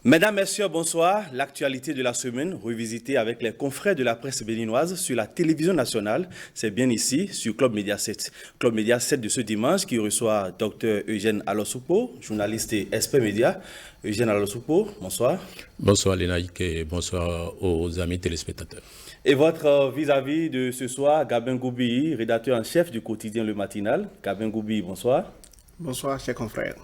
Mesdames, Messieurs, bonsoir. L'actualité de la semaine, revisitée avec les confrères de la presse béninoise sur la télévision nationale, c'est bien ici, sur Club Média 7. Club Média 7 de ce dimanche qui reçoit Dr Eugène Alossoupo, journaliste et expert média. Eugène Alossoupo, bonsoir. Bonsoir Lénaïque et bonsoir aux amis téléspectateurs. Et votre vis-à-vis de ce soir, Gabin Goubi, rédacteur en chef du quotidien Le Matinal. Gabin Goubi, bonsoir. Bonsoir, chers confrères.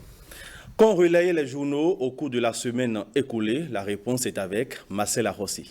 Qu'ont relayé les journaux au cours de la semaine écoulée? La réponse est avec Marcel Arrossi.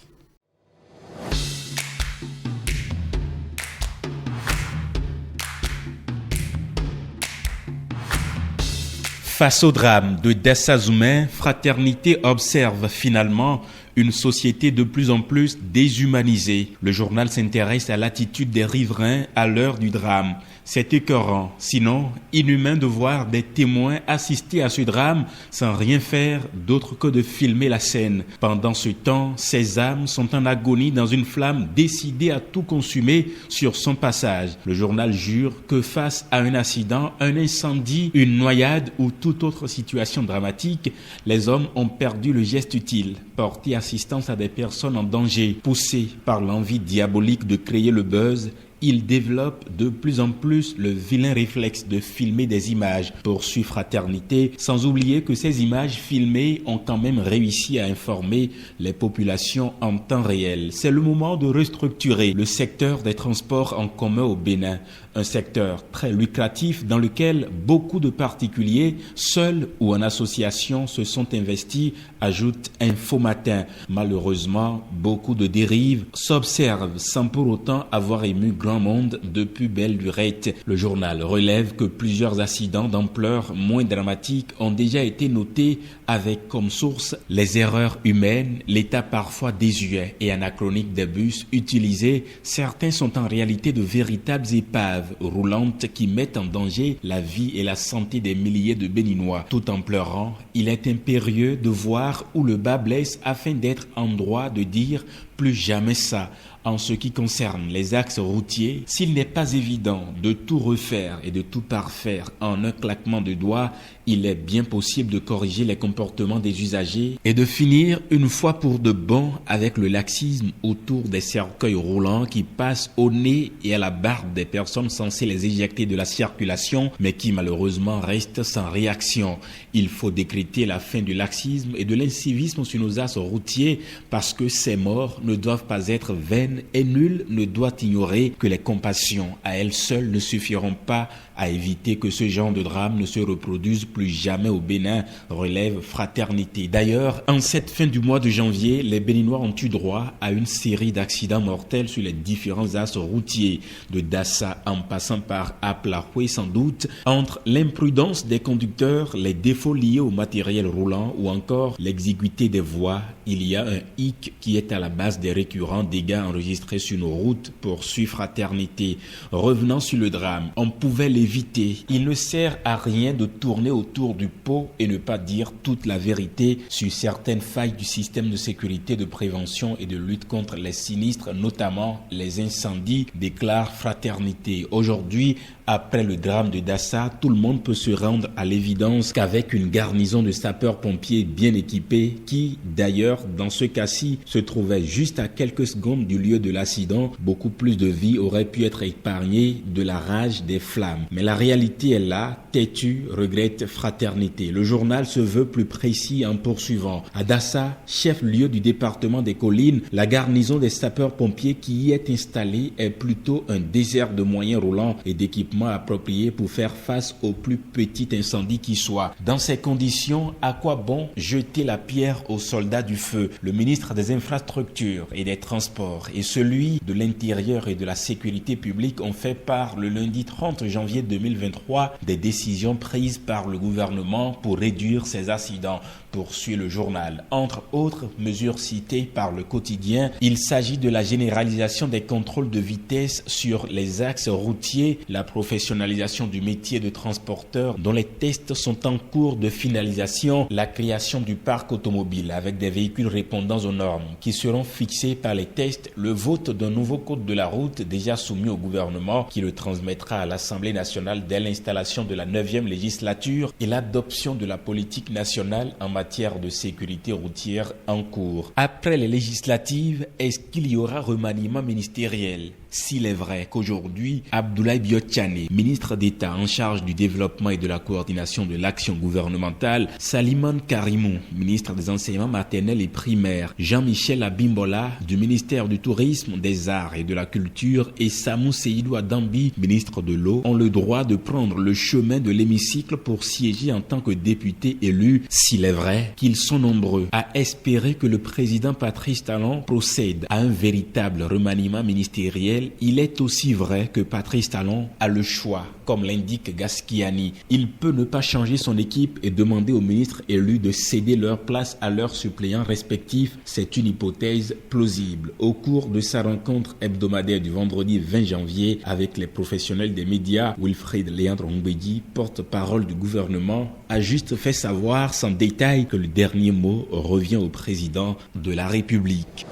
Face au drame de Dassa Zoumen, Fraternité observe finalement une société de plus en plus déshumanisée. Le journal s'intéresse à l'attitude des riverains à l'heure du drame. C'est écœurant, sinon inhumain de voir des témoins assister à ce drame sans rien faire d'autre que de filmer la scène. Pendant ce temps, ces âmes sont en agonie dans une flamme décidée à tout consumer sur son passage. Le journal jure que face à un accident, un incendie, une noyade ou toute autre situation dramatique, les hommes ont perdu le geste utile, porter assistance à des personnes en danger, poussés par l'envie diabolique de créer le buzz. Il développe de plus en plus le vilain réflexe de filmer des images, poursuit Fraternité, sans oublier que ces images filmées ont quand même réussi à informer les populations en temps réel. C'est le moment de restructurer le secteur des transports en commun au Bénin, un secteur très lucratif dans lequel beaucoup de particuliers, seuls ou en association, se sont investis, ajoute Info Matin. Malheureusement, beaucoup de dérives s'observent sans pour autant avoir ému grand monde depuis belle lurette. Le journal relève que plusieurs accidents d'ampleur moins dramatique ont déjà été notés avec comme source les erreurs humaines, l'état parfois désuet et anachronique des bus utilisés. Certains sont en réalité de véritables épaves roulantes qui mettent en danger la vie et la santé des milliers de Béninois. Tout en pleurant, il est impérieux de voir où le bas blesse afin d'être en droit de dire plus jamais ça. En ce qui concerne les axes routiers, s'il n'est pas évident de tout refaire et de tout parfaire en un claquement de doigts, il est bien possible de corriger les comportements des usagers et de finir une fois pour de bon avec le laxisme autour des cercueils roulants qui passent au nez et à la barbe des personnes censées les éjecter de la circulation, mais qui malheureusement restent sans réaction. Il faut décréter la fin du laxisme et de l'incivisme sur nos axes routiers parce que ces morts ne doivent pas être vaines et nul ne doit ignorer que les compassions à elles seules ne suffiront pas à éviter que ce genre de drame ne se reproduise plus jamais au Bénin, relève Fraternité. D'ailleurs, en cette fin du mois de janvier, les Béninois ont eu droit à une série d'accidents mortels sur les différents axes routiers, de Dassa en passant par Aplahoué sans doute, entre l'imprudence des conducteurs, les défauts liés au matériel roulant ou encore l'exiguïté des voies. Il y a un hic qui est à la base des récurrents dégâts enregistrés sur nos routes, poursuit Fraternité. Revenant sur le drame, on pouvait l'éviter. Il ne sert à rien de tourner autour du pot et ne pas dire toute la vérité sur certaines failles du système de sécurité, de prévention et de lutte contre les sinistres, notamment les incendies, déclare Fraternité. Aujourd'hui, après le drame de Dassa, tout le monde peut se rendre à l'évidence qu'avec une garnison de sapeurs-pompiers bien équipés, qui d'ailleurs dans ce cas-ci se trouvait juste à quelques secondes du lieu de l'accident, beaucoup plus de vies auraient pu être épargnées de la rage des flammes. Mais la réalité est là, têtue, regrette Fraternité. Le journal se veut plus précis en poursuivant. À Dassa, chef-lieu du département des Collines, la garnison des sapeurs-pompiers qui y est installée est plutôt un désert de moyens roulants et d'équipements appropriés pour faire face au plus petit incendie qui soit. Dans ces conditions, à quoi bon jeter la pierre aux soldats du feu? Le ministre des Infrastructures et des Transports et celui de l'Intérieur et de la Sécurité publique ont fait part le lundi 30 janvier 2023 des décisions prises par le gouvernement pour réduire ces accidents, poursuit le journal. Entre autres mesures citées par le quotidien, il s'agit de la généralisation des contrôles de vitesse sur les axes routiers, la professionnalisation du métier de transporteur dont les tests sont en cours de finalisation, la création du parc automobile avec des véhicules répondant aux normes qui seront fixés par les tests, le vote d'un nouveau code de la route déjà soumis au gouvernement qui le transmettra à l'Assemblée nationale dès l'installation de la 9e législature et l'adoption de la politique nationale en matière de sécurité routière en cours. Après les législatives, est-ce qu'il y aura remaniement ministériel ? S'il est vrai qu'aujourd'hui, Abdoulaye Biotchane, ministre d'État en charge du développement et de la coordination de l'action gouvernementale, Salimane Karimou, ministre des enseignements maternels et primaires, Jean-Michel Abimbola, du ministère du Tourisme, des Arts et de la Culture, et Samou Seydou Adambi, ministre de l'Eau, ont le droit de prendre le chemin de l'hémicycle pour siéger en tant que députés élus, s'il est vrai qu'ils sont nombreux à espérer que le président Patrice Talon procède à un véritable remaniement ministériel. Il est aussi vrai que Patrice Talon a le choix, comme l'indique Gaskiani. Il peut ne pas changer son équipe et demander aux ministres élus de céder leur place à leurs suppléants respectifs. C'est une hypothèse plausible. Au cours de sa rencontre hebdomadaire du vendredi 20 janvier avec les professionnels des médias, Wilfried Léandre Ongbedi, porte-parole du gouvernement, a juste fait savoir sans détail que le dernier mot revient au président de la République.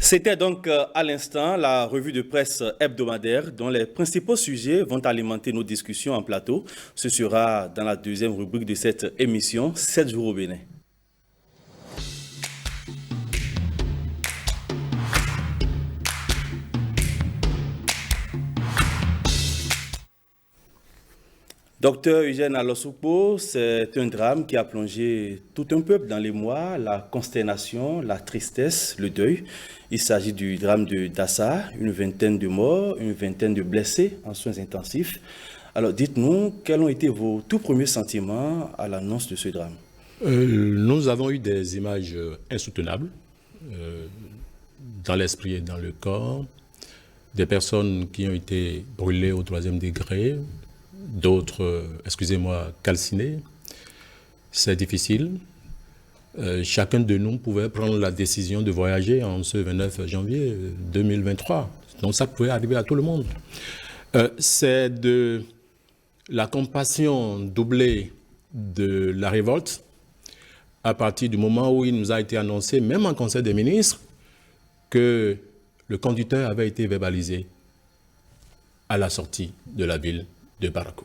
C'était donc à l'instant la revue de presse hebdomadaire dont les principaux sujets vont alimenter nos discussions en plateau. Ce sera dans la deuxième rubrique de cette émission, 7 jours au Bénin. Docteur Eugène Alossoupo, c'est un drame qui a plongé tout un peuple dans l'émoi, la consternation, la tristesse, le deuil. Il s'agit du drame de Dassa, une vingtaine de morts, une vingtaine de blessés en soins intensifs. Alors dites-nous, quels ont été vos tout premiers sentiments à l'annonce de ce drame? Nous avons eu des images insoutenables dans l'esprit et dans le corps, des personnes qui ont été brûlées au 3e degré, d'autres, calcinés. C'est difficile. Chacun de nous pouvait prendre la décision de voyager en ce 29 janvier 2023. Donc ça pouvait arriver à tout le monde. C'est de la compassion doublée de la révolte à partir du moment où il nous a été annoncé, même en Conseil des ministres, que le conducteur avait été verbalisé à la sortie de la ville de Barako.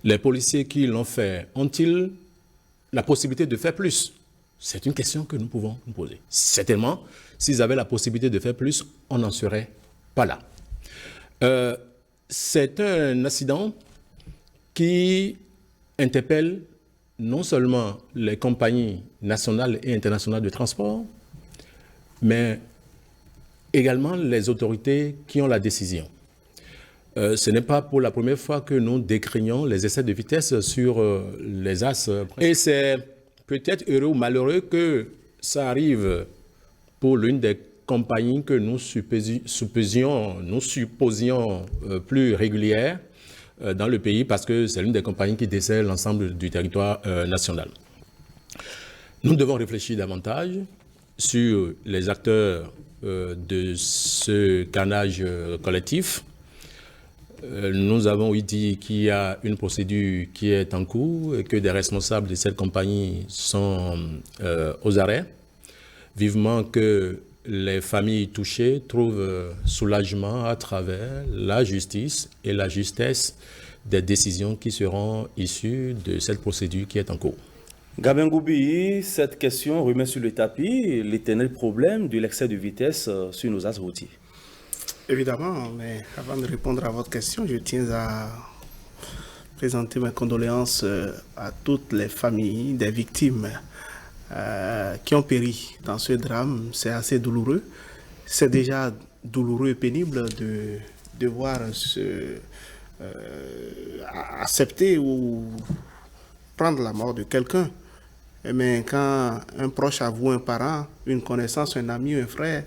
Les policiers qui l'ont fait, ont-ils la possibilité de faire plus? C'est une question que nous pouvons nous poser. Certainement, s'ils avaient la possibilité de faire plus, on n'en serait pas là. C'est un accident qui interpelle non seulement les compagnies nationales et internationales de transport, mais également les autorités qui ont la décision. Ce n'est pas pour la première fois que nous décrignons les excès de vitesse sur les axes. Et c'est peut-être heureux ou malheureux que ça arrive pour l'une des compagnies que nous supposions plus régulières dans le pays, parce que c'est l'une des compagnies qui dessert l'ensemble du territoire national. Nous devons réfléchir davantage sur les acteurs de ce carnage collectif. Nous avons dit qu'il y a une procédure qui est en cours et que des responsables de cette compagnie sont aux arrêts. Vivement que les familles touchées trouvent soulagement à travers la justice et la justesse des décisions qui seront issues de cette procédure qui est en cours. Gabin Goubi, cette question remet sur le tapis l'éternel problème de l'excès de vitesse sur nos axes routiers. Évidemment, mais avant de répondre à votre question, je tiens à présenter mes condoléances à toutes les familles des victimes qui ont péri dans ce drame. C'est assez douloureux. C'est déjà douloureux et pénible de devoir accepter ou prendre la mort de quelqu'un. Mais quand un proche avoue, un parent, une connaissance, un ami, un frère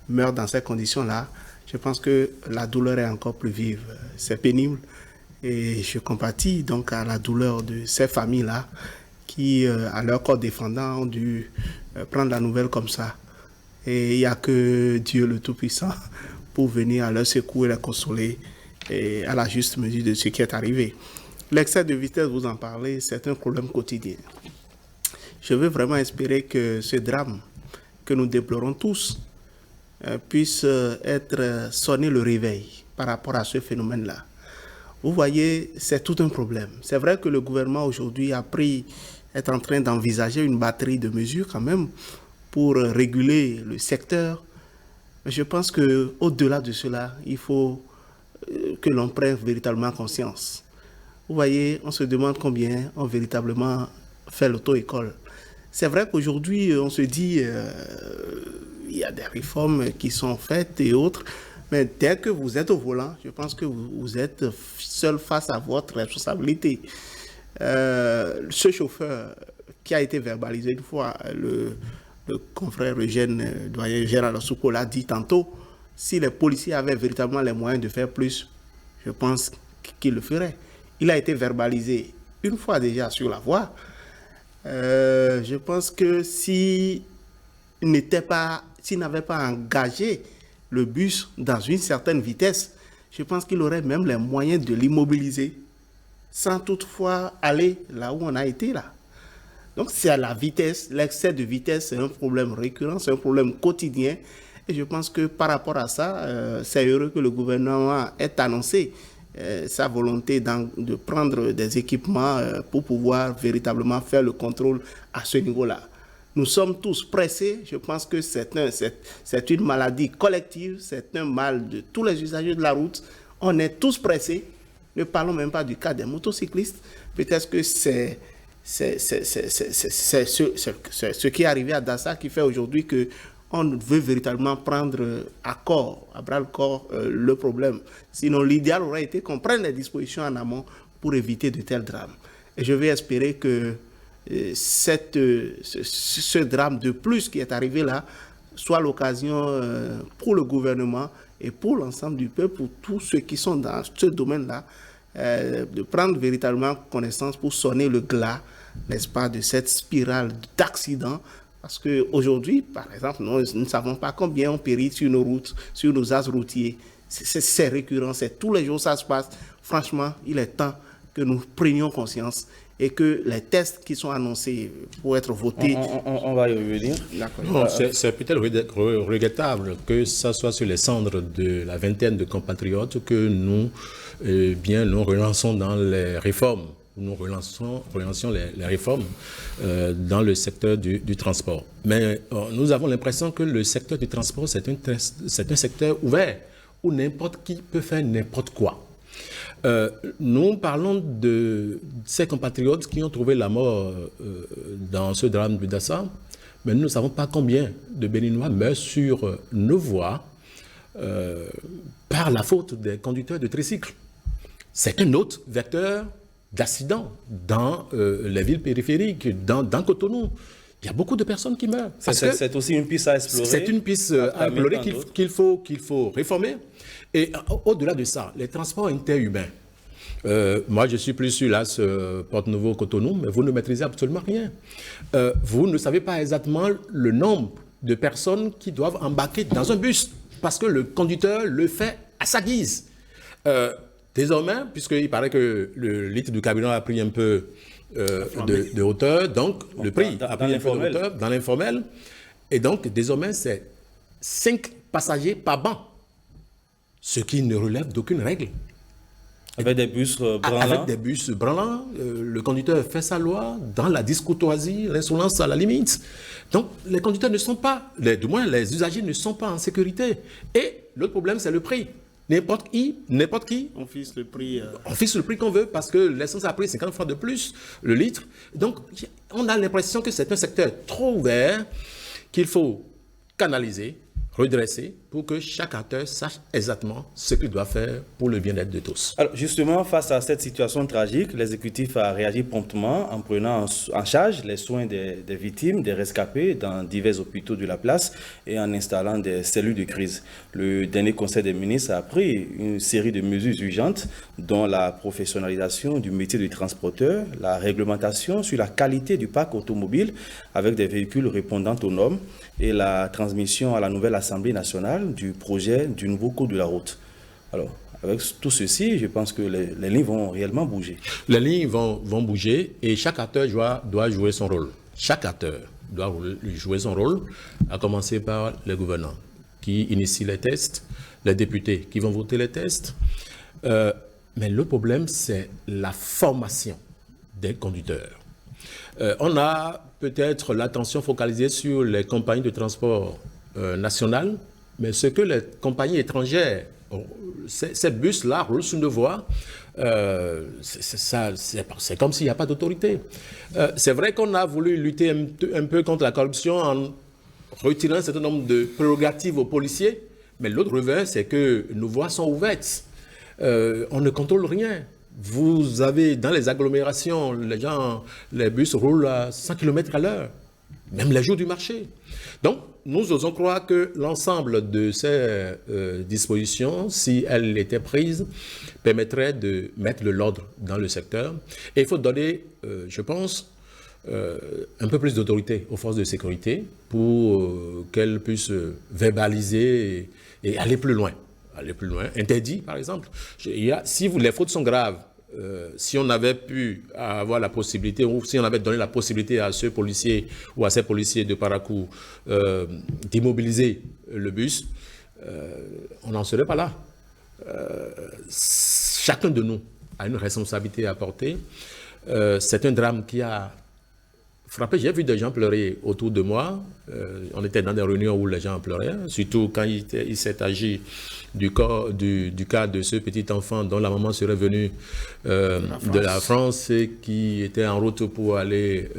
meurt dans ces conditions-là, je pense que la douleur est encore plus vive. C'est pénible et je compatis donc à la douleur de ces familles-là qui, à leur corps défendant, ont dû prendre la nouvelle comme ça. Et il n'y a que Dieu le Tout-Puissant pour venir à leur secours et les consoler et à la juste mesure de ce qui est arrivé. L'excès de vitesse, vous en parlez, c'est un problème quotidien. Je veux vraiment espérer que ce drame que nous déplorons tous puisse être sonné le réveil par rapport à ce phénomène-là. Vous voyez, c'est tout un problème. C'est vrai que le gouvernement aujourd'hui est en train d'envisager une batterie de mesures quand même pour réguler le secteur. Mais je pense qu'au-delà de cela, il faut que l'on prenne véritablement conscience. Vous voyez, on se demande combien ont véritablement fait l'auto-école. C'est vrai qu'aujourd'hui, on se dit il y a des réformes qui sont faites et autres, mais dès que vous êtes au volant, je pense que vous êtes seul face à votre responsabilité. Ce chauffeur qui a été verbalisé une fois, le confrère Eugène, doyen Gérald Souko l'a dit tantôt, si les policiers avaient véritablement les moyens de faire plus, je pense qu'ils le feraient. Il a été verbalisé une fois déjà sur la voie. Je pense que s'il n'avait pas engagé le bus dans une certaine vitesse, je pense qu'il aurait même les moyens de l'immobiliser sans toutefois aller là où on a été là. Donc c'est à la vitesse, l'excès de vitesse, c'est un problème récurrent, c'est un problème quotidien. Et je pense que par rapport à ça, c'est heureux que le gouvernement ait annoncé sa volonté de prendre des équipements pour pouvoir véritablement faire le contrôle à ce niveau-là. Nous sommes tous pressés. Je pense que c'est une maladie collective, c'est un mal de tous les usagers de la route. On est tous pressés. Ne parlons même pas du cas des motocyclistes. Peut-être que c'est ce qui est arrivé à Dassa qui fait aujourd'hui qu'on veut véritablement prendre à bras-le-corps le problème. Sinon, l'idéal aurait été qu'on prenne les dispositions en amont pour éviter de tels drames. Et je vais espérer que ce drame de plus qui est arrivé là soit l'occasion pour le gouvernement et pour l'ensemble du peuple, pour tous ceux qui sont dans ce domaine-là, de prendre véritablement connaissance pour sonner le glas, n'est-ce pas, de cette spirale d'accidents. Parce qu'aujourd'hui, par exemple, nous ne savons pas combien on périt sur nos routes, sur nos axes routiers. C'est récurrent, c'est tous les jours ça se passe. Franchement, il est temps que nous prenions conscience et que les tests qui sont annoncés pour être votés... On va y revenir. C'est peut-être regrettable que ça soit sur les cendres de la vingtaine de compatriotes que nous relançons dans les réformes. Nous relançons les réformes dans le secteur du transport. Mais nous avons l'impression que le secteur du transport, c'est un secteur ouvert où n'importe qui peut faire n'importe quoi. Nous parlons de ces compatriotes qui ont trouvé la mort dans ce drame de Dassa, mais nous ne savons pas combien de Béninois meurent sur nos voies par la faute des conducteurs de tricycles. C'est un autre vecteur d'accidents dans les villes périphériques, dans Cotonou. Il y a beaucoup de personnes qui meurent. C'est aussi une piste à explorer. C'est une piste à explorer qu'il faut réformer. Et au-delà de ça, les transports interurbains. Moi, je suis plus sur l'As Porte-Nouveau Cotonou, mais vous ne maîtrisez absolument rien. Vous ne savez pas exactement le nombre de personnes qui doivent embarquer dans un bus parce que le conducteur le fait à sa guise. Désormais, puisqu'il paraît que le litre du carburant a pris un peu de hauteur, donc le prix a pris un peu de hauteur dans l'informel. Et donc, désormais, c'est 5 passagers par banc, ce qui ne relève d'aucune règle. Avec des bus branlants. Avec des bus branlants, le conducteur fait sa loi dans la discourtoisie, l'insolence à la limite. Donc, les conducteurs ne sont pas, du moins les usagers ne sont pas en sécurité. Et l'autre problème, c'est le prix. N'importe qui. On fixe le prix. On fixe le prix qu'on veut parce que l'essence a pris 50 francs de plus le litre. Donc, on a l'impression que c'est un secteur trop ouvert qu'il faut canaliser, redresser, pour que chaque acteur sache exactement ce qu'il doit faire pour le bien-être de tous. Alors justement, face à cette situation tragique, l'exécutif a réagi promptement en prenant en charge les soins des victimes, des rescapés dans divers hôpitaux de la place et en installant des cellules de crise. Le dernier Conseil des ministres a pris une série de mesures urgentes, dont la professionnalisation du métier de transporteur, la réglementation sur la qualité du parc automobile avec des véhicules répondant aux normes et la transmission à la nouvelle Assemblée nationale du projet du nouveau code de la route. Alors, avec tout ceci, je pense que les lignes vont réellement bouger. Les lignes vont bouger et chaque acteur doit jouer son rôle. Chaque acteur doit jouer son rôle, à commencer par les gouvernants qui initient les tests, les députés qui vont voter les tests. Mais le problème, c'est la formation des conducteurs. On a peut-être l'attention focalisée sur les compagnies de transport nationales, mais ce que les compagnies étrangères, ces bus-là roulent sur une voie, c'est comme s'il n'y a pas d'autorité. C'est vrai qu'on a voulu lutter un peu contre la corruption en retirant un certain nombre de prérogatives aux policiers, mais l'autre revers, c'est que nos voies sont ouvertes. On ne contrôle rien. Vous avez dans les agglomérations, les bus roulent à 100 km à l'heure, même les jours du marché. Donc, nous osons croire que l'ensemble de ces dispositions, si elles étaient prises, permettraient de mettre de l'ordre dans le secteur. Et il faut donner, je pense, un peu plus d'autorité aux forces de sécurité pour qu'elles puissent verbaliser et aller plus loin. Interdit, par exemple. Si les fautes sont graves, si on avait pu avoir la possibilité, ou si on avait donné la possibilité à ce policier ou à ces policiers de Parakou d'immobiliser le bus, on n'en serait pas là. Chacun de nous a une responsabilité à porter. C'est un drame qui a frappé. J'ai vu des gens pleurer autour de moi. On était dans des réunions où les gens pleuraient, surtout quand il s'est agi du cas de ce petit enfant dont la maman serait venue de la France et qui était en route pour aller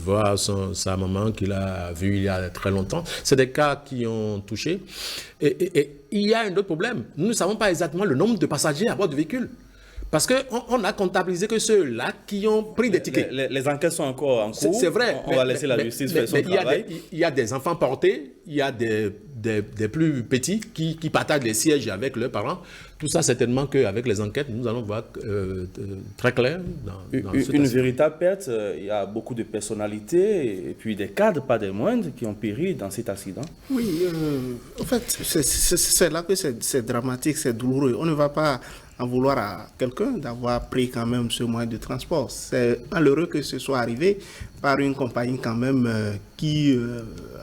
voir sa maman qu'il a vue il y a très longtemps. C'est des cas qui ont touché. Et il y a un autre problème. Nous ne savons pas exactement le nombre de passagers à bord du véhicule. Parce qu'on a comptabilisé que ceux-là qui ont pris des tickets. Les enquêtes sont encore en cours. C'est vrai. On va laisser la justice faire son travail. Il y a des enfants portés, il y a des plus petits qui partagent les sièges avec leurs parents. Tout ça, certainement qu'avec les enquêtes, nous allons voir très clair. Une véritable perte. Il y a beaucoup de personnalités et puis des cadres, pas des moindres, qui ont péri dans cet accident. Oui, en fait, c'est là que c'est dramatique, c'est douloureux. On ne va pas en vouloir à quelqu'un d'avoir pris quand même ce moyen de transport. C'est malheureux que ce soit arrivé par une compagnie quand même qui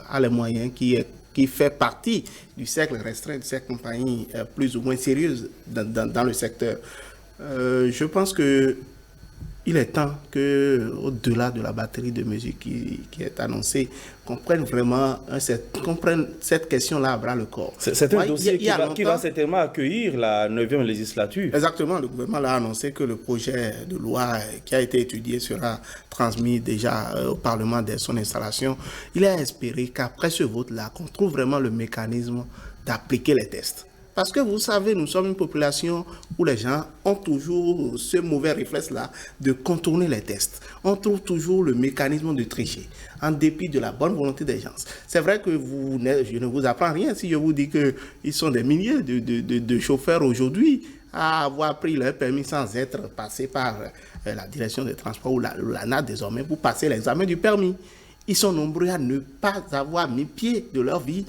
a les moyens, qui fait partie du cercle restreint de ces compagnies plus ou moins sérieuses dans le secteur. Je pense que il est temps que, au-delà de la batterie de mesures qui est annoncée, qu'on prenne vraiment cette question-là à bras le corps. C'est un dossier qui va certainement accueillir la 9e législature. Exactement, le gouvernement l'a annoncé que le projet de loi qui a été étudié sera transmis déjà au Parlement dès son installation. Il est espéré qu'après ce vote-là, qu'on trouve vraiment le mécanisme d'appliquer les tests. Parce que vous savez, nous sommes une population où les gens ont toujours ce mauvais réflexe-là de contourner les tests. On trouve toujours le mécanisme de tricher, en dépit de la bonne volonté des gens. C'est vrai que je ne vous apprends rien si je vous dis qu'ils sont des milliers de chauffeurs aujourd'hui à avoir pris leur permis sans être passés par la direction des transports ou l'ANA désormais pour passer l'examen du permis. Ils sont nombreux à ne pas avoir mis pied de leur vie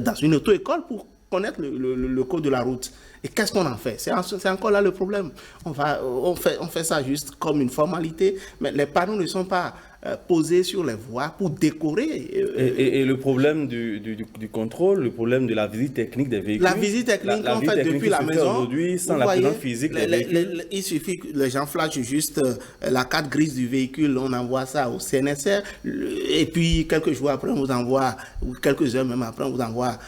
dans une auto-école pour connaître le code de la route. Et qu'est-ce qu'on en fait? C'est encore là le problème. On fait ça juste comme une formalité, mais les panneaux ne sont pas posés sur les voies pour décorer. Et le problème du contrôle, le problème de la visite technique des véhicules. La visite technique, en fait, depuis la maison, aujourd'hui, sans la présence physique des véhicules. Il suffit que les gens flashent juste la carte grise du véhicule, on envoie ça au CNSR, et puis quelques jours après, on vous envoie, ou quelques heures même après, on vous envoie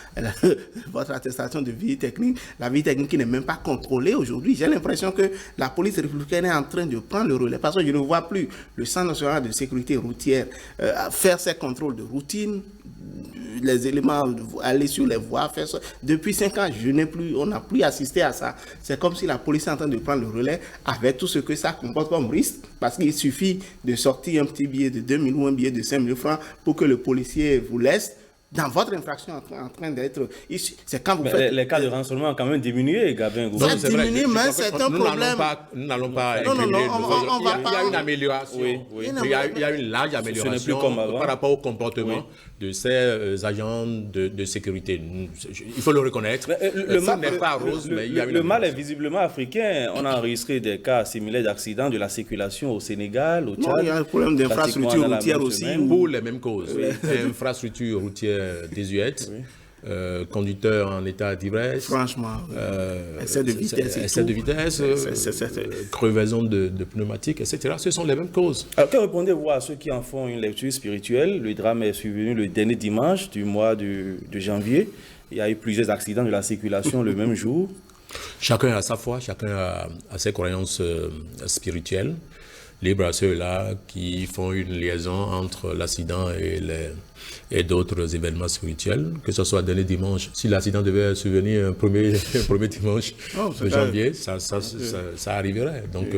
votre attestation de visite technique. La visite technique qui n'est même pas contrôlée aujourd'hui. J'ai l'impression que la police républicaine est en train de prendre le relais, parce que je ne vois plus le Centre national de sécurité routière faire ses contrôles de routine les éléments, aller sur les voies, faire ça. Depuis 5 ans, on n'a plus assisté à ça. C'est comme si la police est en train de prendre le relais avec tout ce que ça comporte comme risque, parce qu'il suffit de sortir un petit billet de 2 000 ou un billet de 5 000 francs pour que le policier vous laisse dans votre infraction en train d'être ici. C'est quand vous faites... Les cas de rançonnement ont quand même diminué, Gabin. Ça a diminué, mais c'est un problème. Nous n'allons pas... Non, on va pas... Il y a une amélioration. Oui. Il y a une large amélioration par rapport au comportement de ces agents de sécurité. Il faut le reconnaître. Ça n'est pas rose, mais il y a une... Le mal est visiblement africain. On a enregistré des cas similaires d'accidents de la circulation au Sénégal, au Tchad. Non, il y a un problème d'infrastructure routière aussi. Pour les mêmes causes. Infrastructure routière désuète, conducteur en état d'ivresse, franchement, excès de vitesse, crevaison de pneumatiques, etc. Ce sont les mêmes causes. Alors, que répondez-vous à ceux qui en font une lecture spirituelle? Le drame est survenu le dernier dimanche du mois de janvier. Il y a eu plusieurs accidents de la circulation le même jour. Chacun a sa foi, chacun a ses croyances spirituelles. Libre à ceux-là qui font une liaison entre l'accident et d'autres événements spirituels, que ce soit dernier dimanche. Si l'accident devait survenir un premier dimanche de janvier, ça arriverait. Donc,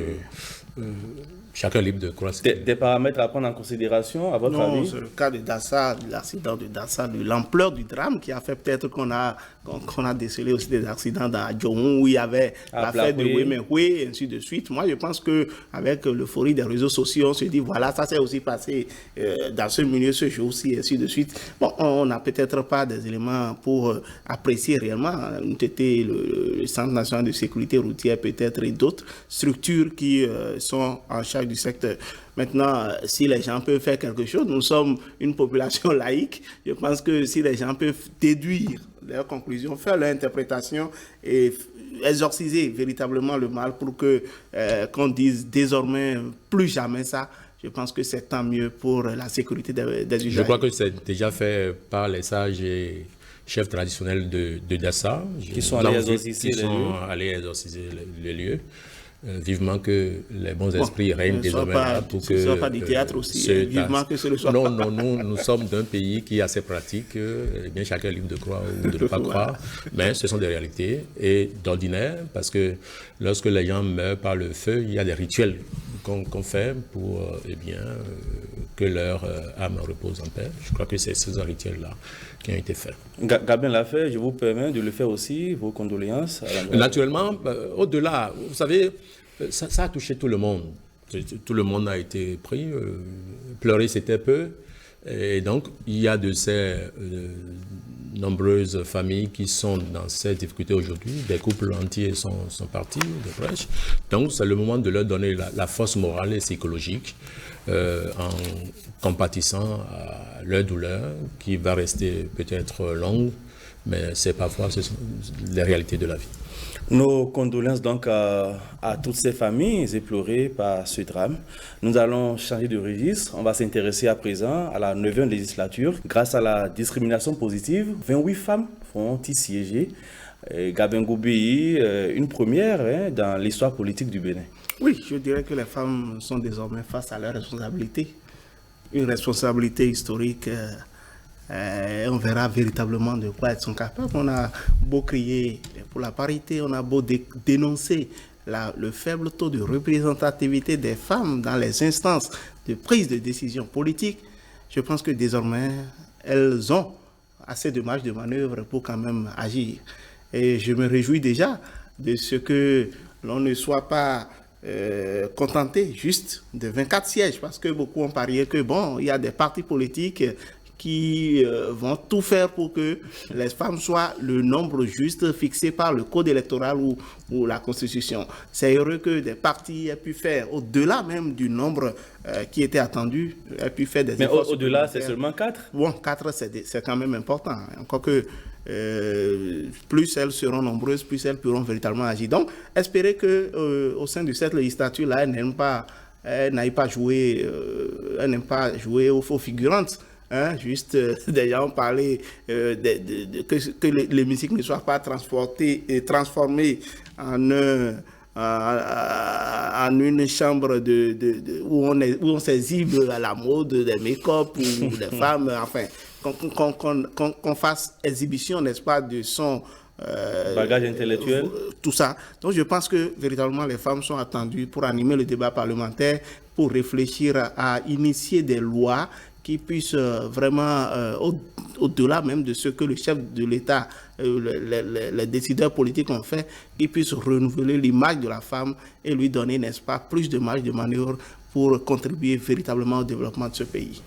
chacun est libre de croire. Des paramètres à prendre en considération, à votre avis? Non, c'est le cas de Dassa, de l'accident de Dassa, de l'ampleur du drame qui a fait peut-être qu'on a décelé aussi des accidents dans Djomou où il y avait l'affaire de Wemehwe et ainsi de suite. Moi, je pense qu'avec l'euphorie des réseaux sociaux, on se dit, voilà, ça s'est aussi passé dans ce milieu ce jour-ci et ainsi de suite. Bon, on n'a peut-être pas des éléments pour apprécier réellement le Centre national de sécurité routière peut-être et d'autres structures qui sont en charge du secteur. Maintenant, si les gens peuvent faire quelque chose, nous sommes une population laïque. Je pense que si les gens peuvent déduire leurs conclusions, faire leur interprétation et exorciser véritablement le mal pour qu'on dise désormais plus jamais ça, je pense que c'est tant mieux pour la sécurité des usagers. Je crois que c'est déjà fait par les sages et chefs traditionnels de Dassa, qui sont allés exorciser les lieux. Vivement que les bons esprits règnent désormais là pour que... Ce ne soit pas du théâtre aussi, vivement que ce ne soit pas... Non, nous sommes d'un pays qui a ses pratiques, bien chacun est libre de croire ou de ne pas croire, mais ce sont des réalités et d'ordinaire, parce que lorsque les gens meurent par le feu, il y a des rituels qu'on fait pour que leur âme repose en paix. Je crois que c'est ces rituels-là qui ont été faits. Gabin l'a fait, je vous permets de le faire aussi, vos condoléances. Naturellement, au-delà, vous savez, ça a touché tout le monde. Tout le monde a été pris, pleurer c'était peu. Et donc, il y a de ces nombreuses familles qui sont dans ces difficultés aujourd'hui. Des couples entiers sont partis de brèche. Donc, c'est le moment de leur donner la force morale et psychologique en compatissant à leur douleur qui va rester peut-être longue, mais c'est parfois ce sont les réalités de la vie. Nos condoléances donc à toutes ces familles éplorées par ce drame. Nous allons changer de registre. On va s'intéresser à présent à la 9e législature. Grâce à la discrimination positive, 28 femmes vont y siéger. Gabin Goubéi, une première dans l'histoire politique du Bénin. Oui, je dirais que les femmes sont désormais face à leurs responsabilités. Une responsabilité historique. On verra véritablement de quoi elles sont capables. On a beau crier pour la parité, on a beau dénoncer le faible taux de représentativité des femmes dans les instances de prise de décision politique. Je pense que désormais, elles ont assez de marge de manœuvre pour quand même agir. Et je me réjouis déjà de ce que l'on ne soit pas contenté juste de 24 sièges, parce que beaucoup ont parié que bon, il y a des partis politiques qui vont tout faire pour que les femmes soient le nombre juste fixé par le code électoral ou la Constitution. C'est heureux que des partis aient pu faire, au-delà même du nombre qui était attendu, aient pu faire des efforts. Mais au-delà, c'est seulement 4 ? Bon, 4, c'est quand même important. Encore que plus elles seront nombreuses, plus elles pourront véritablement agir. Donc, espérer qu'au sein de cette législature-là, elles n'aillent pas jouer aux faux figurantes. Juste des gens parlaient que l'hémicycle ne soit pas transformé en une chambre où on s'exhibe à la mode des make-up ou des femmes, enfin, qu'on fasse exhibition, n'est-ce pas, de son bagage intellectuel. Tout ça. Donc je pense que véritablement les femmes sont attendues pour animer le débat parlementaire, pour réfléchir à initier des lois qui puissent vraiment, au-delà même de ce que le chef de l'État, les décideurs politiques ont fait, qui puissent renouveler l'image de la femme et lui donner, n'est-ce pas, plus de marge de manœuvre pour contribuer véritablement au développement de ce pays.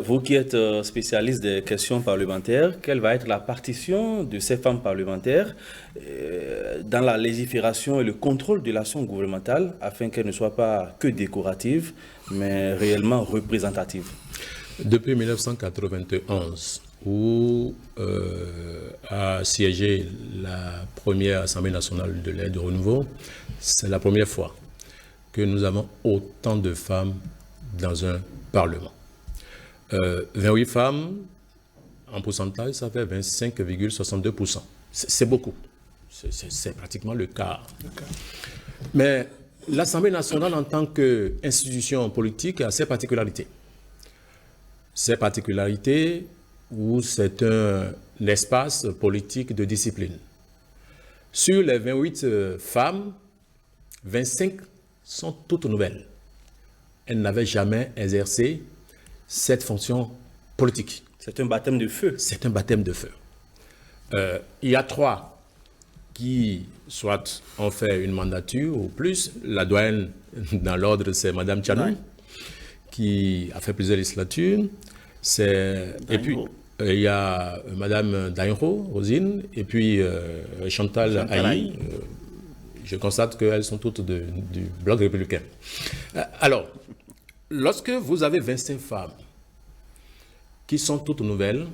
Vous qui êtes spécialiste des questions parlementaires, quelle va être la partition de ces femmes parlementaires dans la légifération et le contrôle de l'action gouvernementale afin qu'elles ne soient pas que décoratives, mais réellement représentatives? Depuis 1991, où a siégé la première Assemblée nationale de l'aide au renouveau, c'est la première fois que nous avons autant de femmes dans un Parlement. 28 femmes, en pourcentage, ça fait 25,62%. C'est beaucoup. C'est pratiquement le quart. Mais l'Assemblée nationale, en tant qu'institution politique, a ses particularités. Ces particularités où c'est un espace politique de discipline. Sur les 28 femmes, 25 sont toutes nouvelles. Elles n'avaient jamais exercé cette fonction politique. C'est un baptême de feu. C'est un baptême de feu. Il y a 3 qui, soit ont fait une mandature ou plus. La doyenne dans l'ordre, c'est Mme Tchanou, qui a fait plusieurs législatures. Et puis, il y a Mme Dainro, Rosine, et puis Chantal Aïe. Je constate qu'elles sont toutes du Bloc républicain. Alors, lorsque vous avez 25 femmes qui sont toutes nouvelles,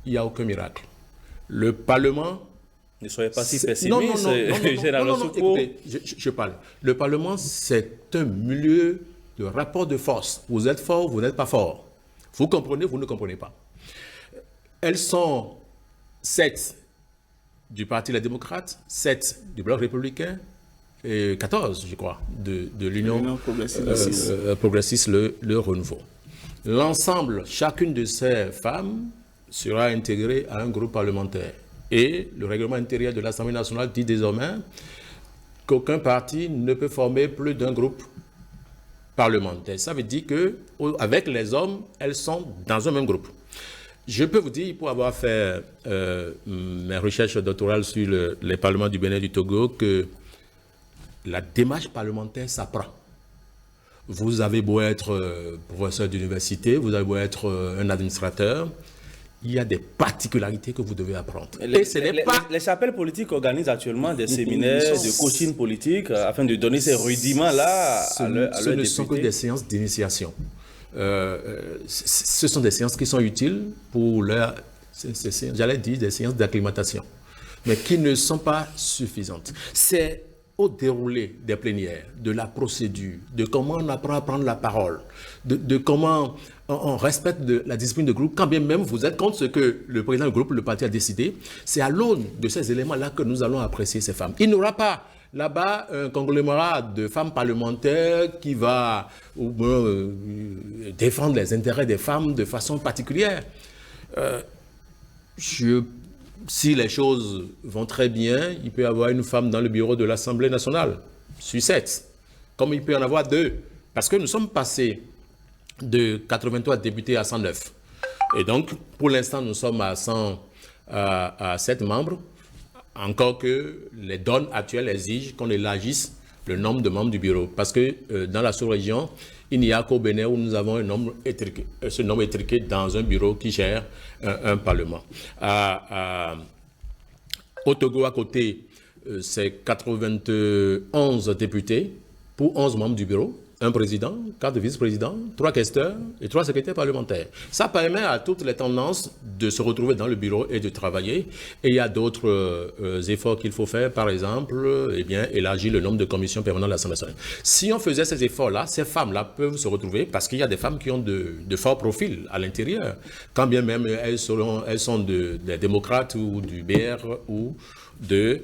il n'y a aucun miracle. Le Parlement... Ne soyez pas si pessimiste. Non, écoutez, je parle. Le Parlement, c'est un milieu de rapport de force. Vous êtes fort, vous n'êtes pas fort. Vous comprenez, vous ne comprenez pas. Elles sont 7 du Parti Les Démocrates, 7 du Bloc républicain, et 14, je crois, de l'Union progressiste, le renouveau. L'ensemble, chacune de ces femmes sera intégrée à un groupe parlementaire. Et le règlement intérieur de l'Assemblée nationale dit désormais qu'aucun parti ne peut former plus d'un groupe parlementaire. Ça veut dire qu'avec les hommes, elles sont dans un même groupe. Je peux vous dire, pour avoir fait mes recherches doctorales sur les parlements du Bénin et du Togo, que la démarche parlementaire s'apprend. Vous avez beau être professeur d'université, vous avez beau être un administrateur, il y a des particularités que vous devez apprendre. Les chapelles politiques organisent actuellement des séminaires de coaching politique afin de donner ces rudiments-là à leurs députés. Ce ne sont que des séances d'initiation. Ce sont des séances qui sont utiles pour j'allais dire des séances d'acclimatation, mais qui ne sont pas suffisantes. C'est au déroulé des plénières, de la procédure, de comment on apprend à prendre la parole, de comment on respecte la discipline de groupe, quand bien même vous êtes contre ce que le président du groupe, le parti a décidé. C'est à l'aune de ces éléments-là que nous allons apprécier ces femmes. Il n'y aura pas là-bas un conglomérat de femmes parlementaires qui va défendre les intérêts des femmes de façon particulière. Si les choses vont très bien, il peut y avoir une femme dans le bureau de l'Assemblée nationale, sur 7, comme il peut y en avoir 2. Parce que nous sommes passés de 83 députés à 109. Et donc, pour l'instant, nous sommes à 7 membres, encore que les donnes actuelles exigent qu'on élargisse le nombre de membres du bureau. Parce que dans la sous-région, il n'y a qu'au Bénin où nous avons un nombre étriqué, ce nombre étriqué dans un bureau qui gère un parlement. Au Togo, à côté, c'est 91 députés pour 11 membres du bureau, un président, 4 vice-présidents, 3 questeurs et 3 secrétaires parlementaires. Ça permet à toutes les tendances de se retrouver dans le bureau et de travailler. Et il y a d'autres efforts qu'il faut faire, par exemple, élargir le nombre de commissions permanentes de l'Assemblée nationale. Si on faisait ces efforts-là, ces femmes-là peuvent se retrouver, parce qu'il y a des femmes qui ont de forts profils à l'intérieur, quand bien même elles sont des démocrates ou du BR ou de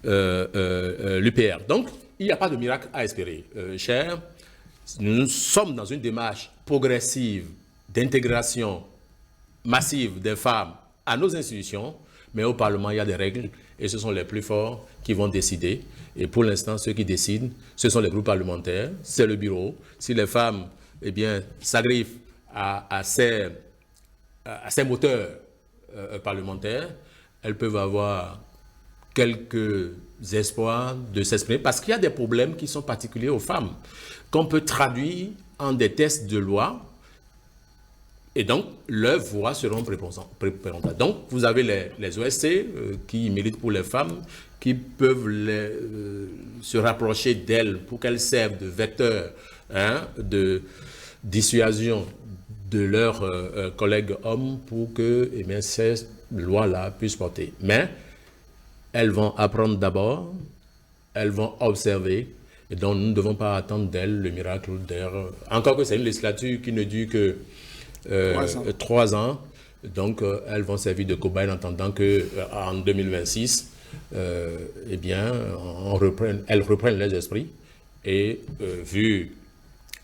l'UPR. Donc, il n'y a pas de miracle à espérer, cher. Nous sommes dans une démarche progressive d'intégration massive des femmes à nos institutions, mais au Parlement, il y a des règles et ce sont les plus forts qui vont décider. Et pour l'instant, ceux qui décident, ce sont les groupes parlementaires, c'est le bureau. Si les femmes, eh bien, s'agriffent à ces moteurs parlementaires, elles peuvent avoir quelques espoirs de s'exprimer parce qu'il y a des problèmes qui sont particuliers aux femmes, qu'on peut traduire en des textes de loi. Et donc, leurs voix seront prépondérantes. Donc, vous avez les OSC qui militent pour les femmes, qui peuvent se rapprocher d'elles pour qu'elles servent de vecteurs de dissuasion de leurs collègues hommes pour que ces lois-là puissent porter. Mais elles vont apprendre d'abord, elles vont observer, et donc nous ne devons pas attendre d'elles le miracle d'air. Encore que c'est une législature qui ne dure que 3 ans. Donc, elles vont servir de cobaye en attendant qu'en 2026, eh bien, elles reprennent les esprits. Et vu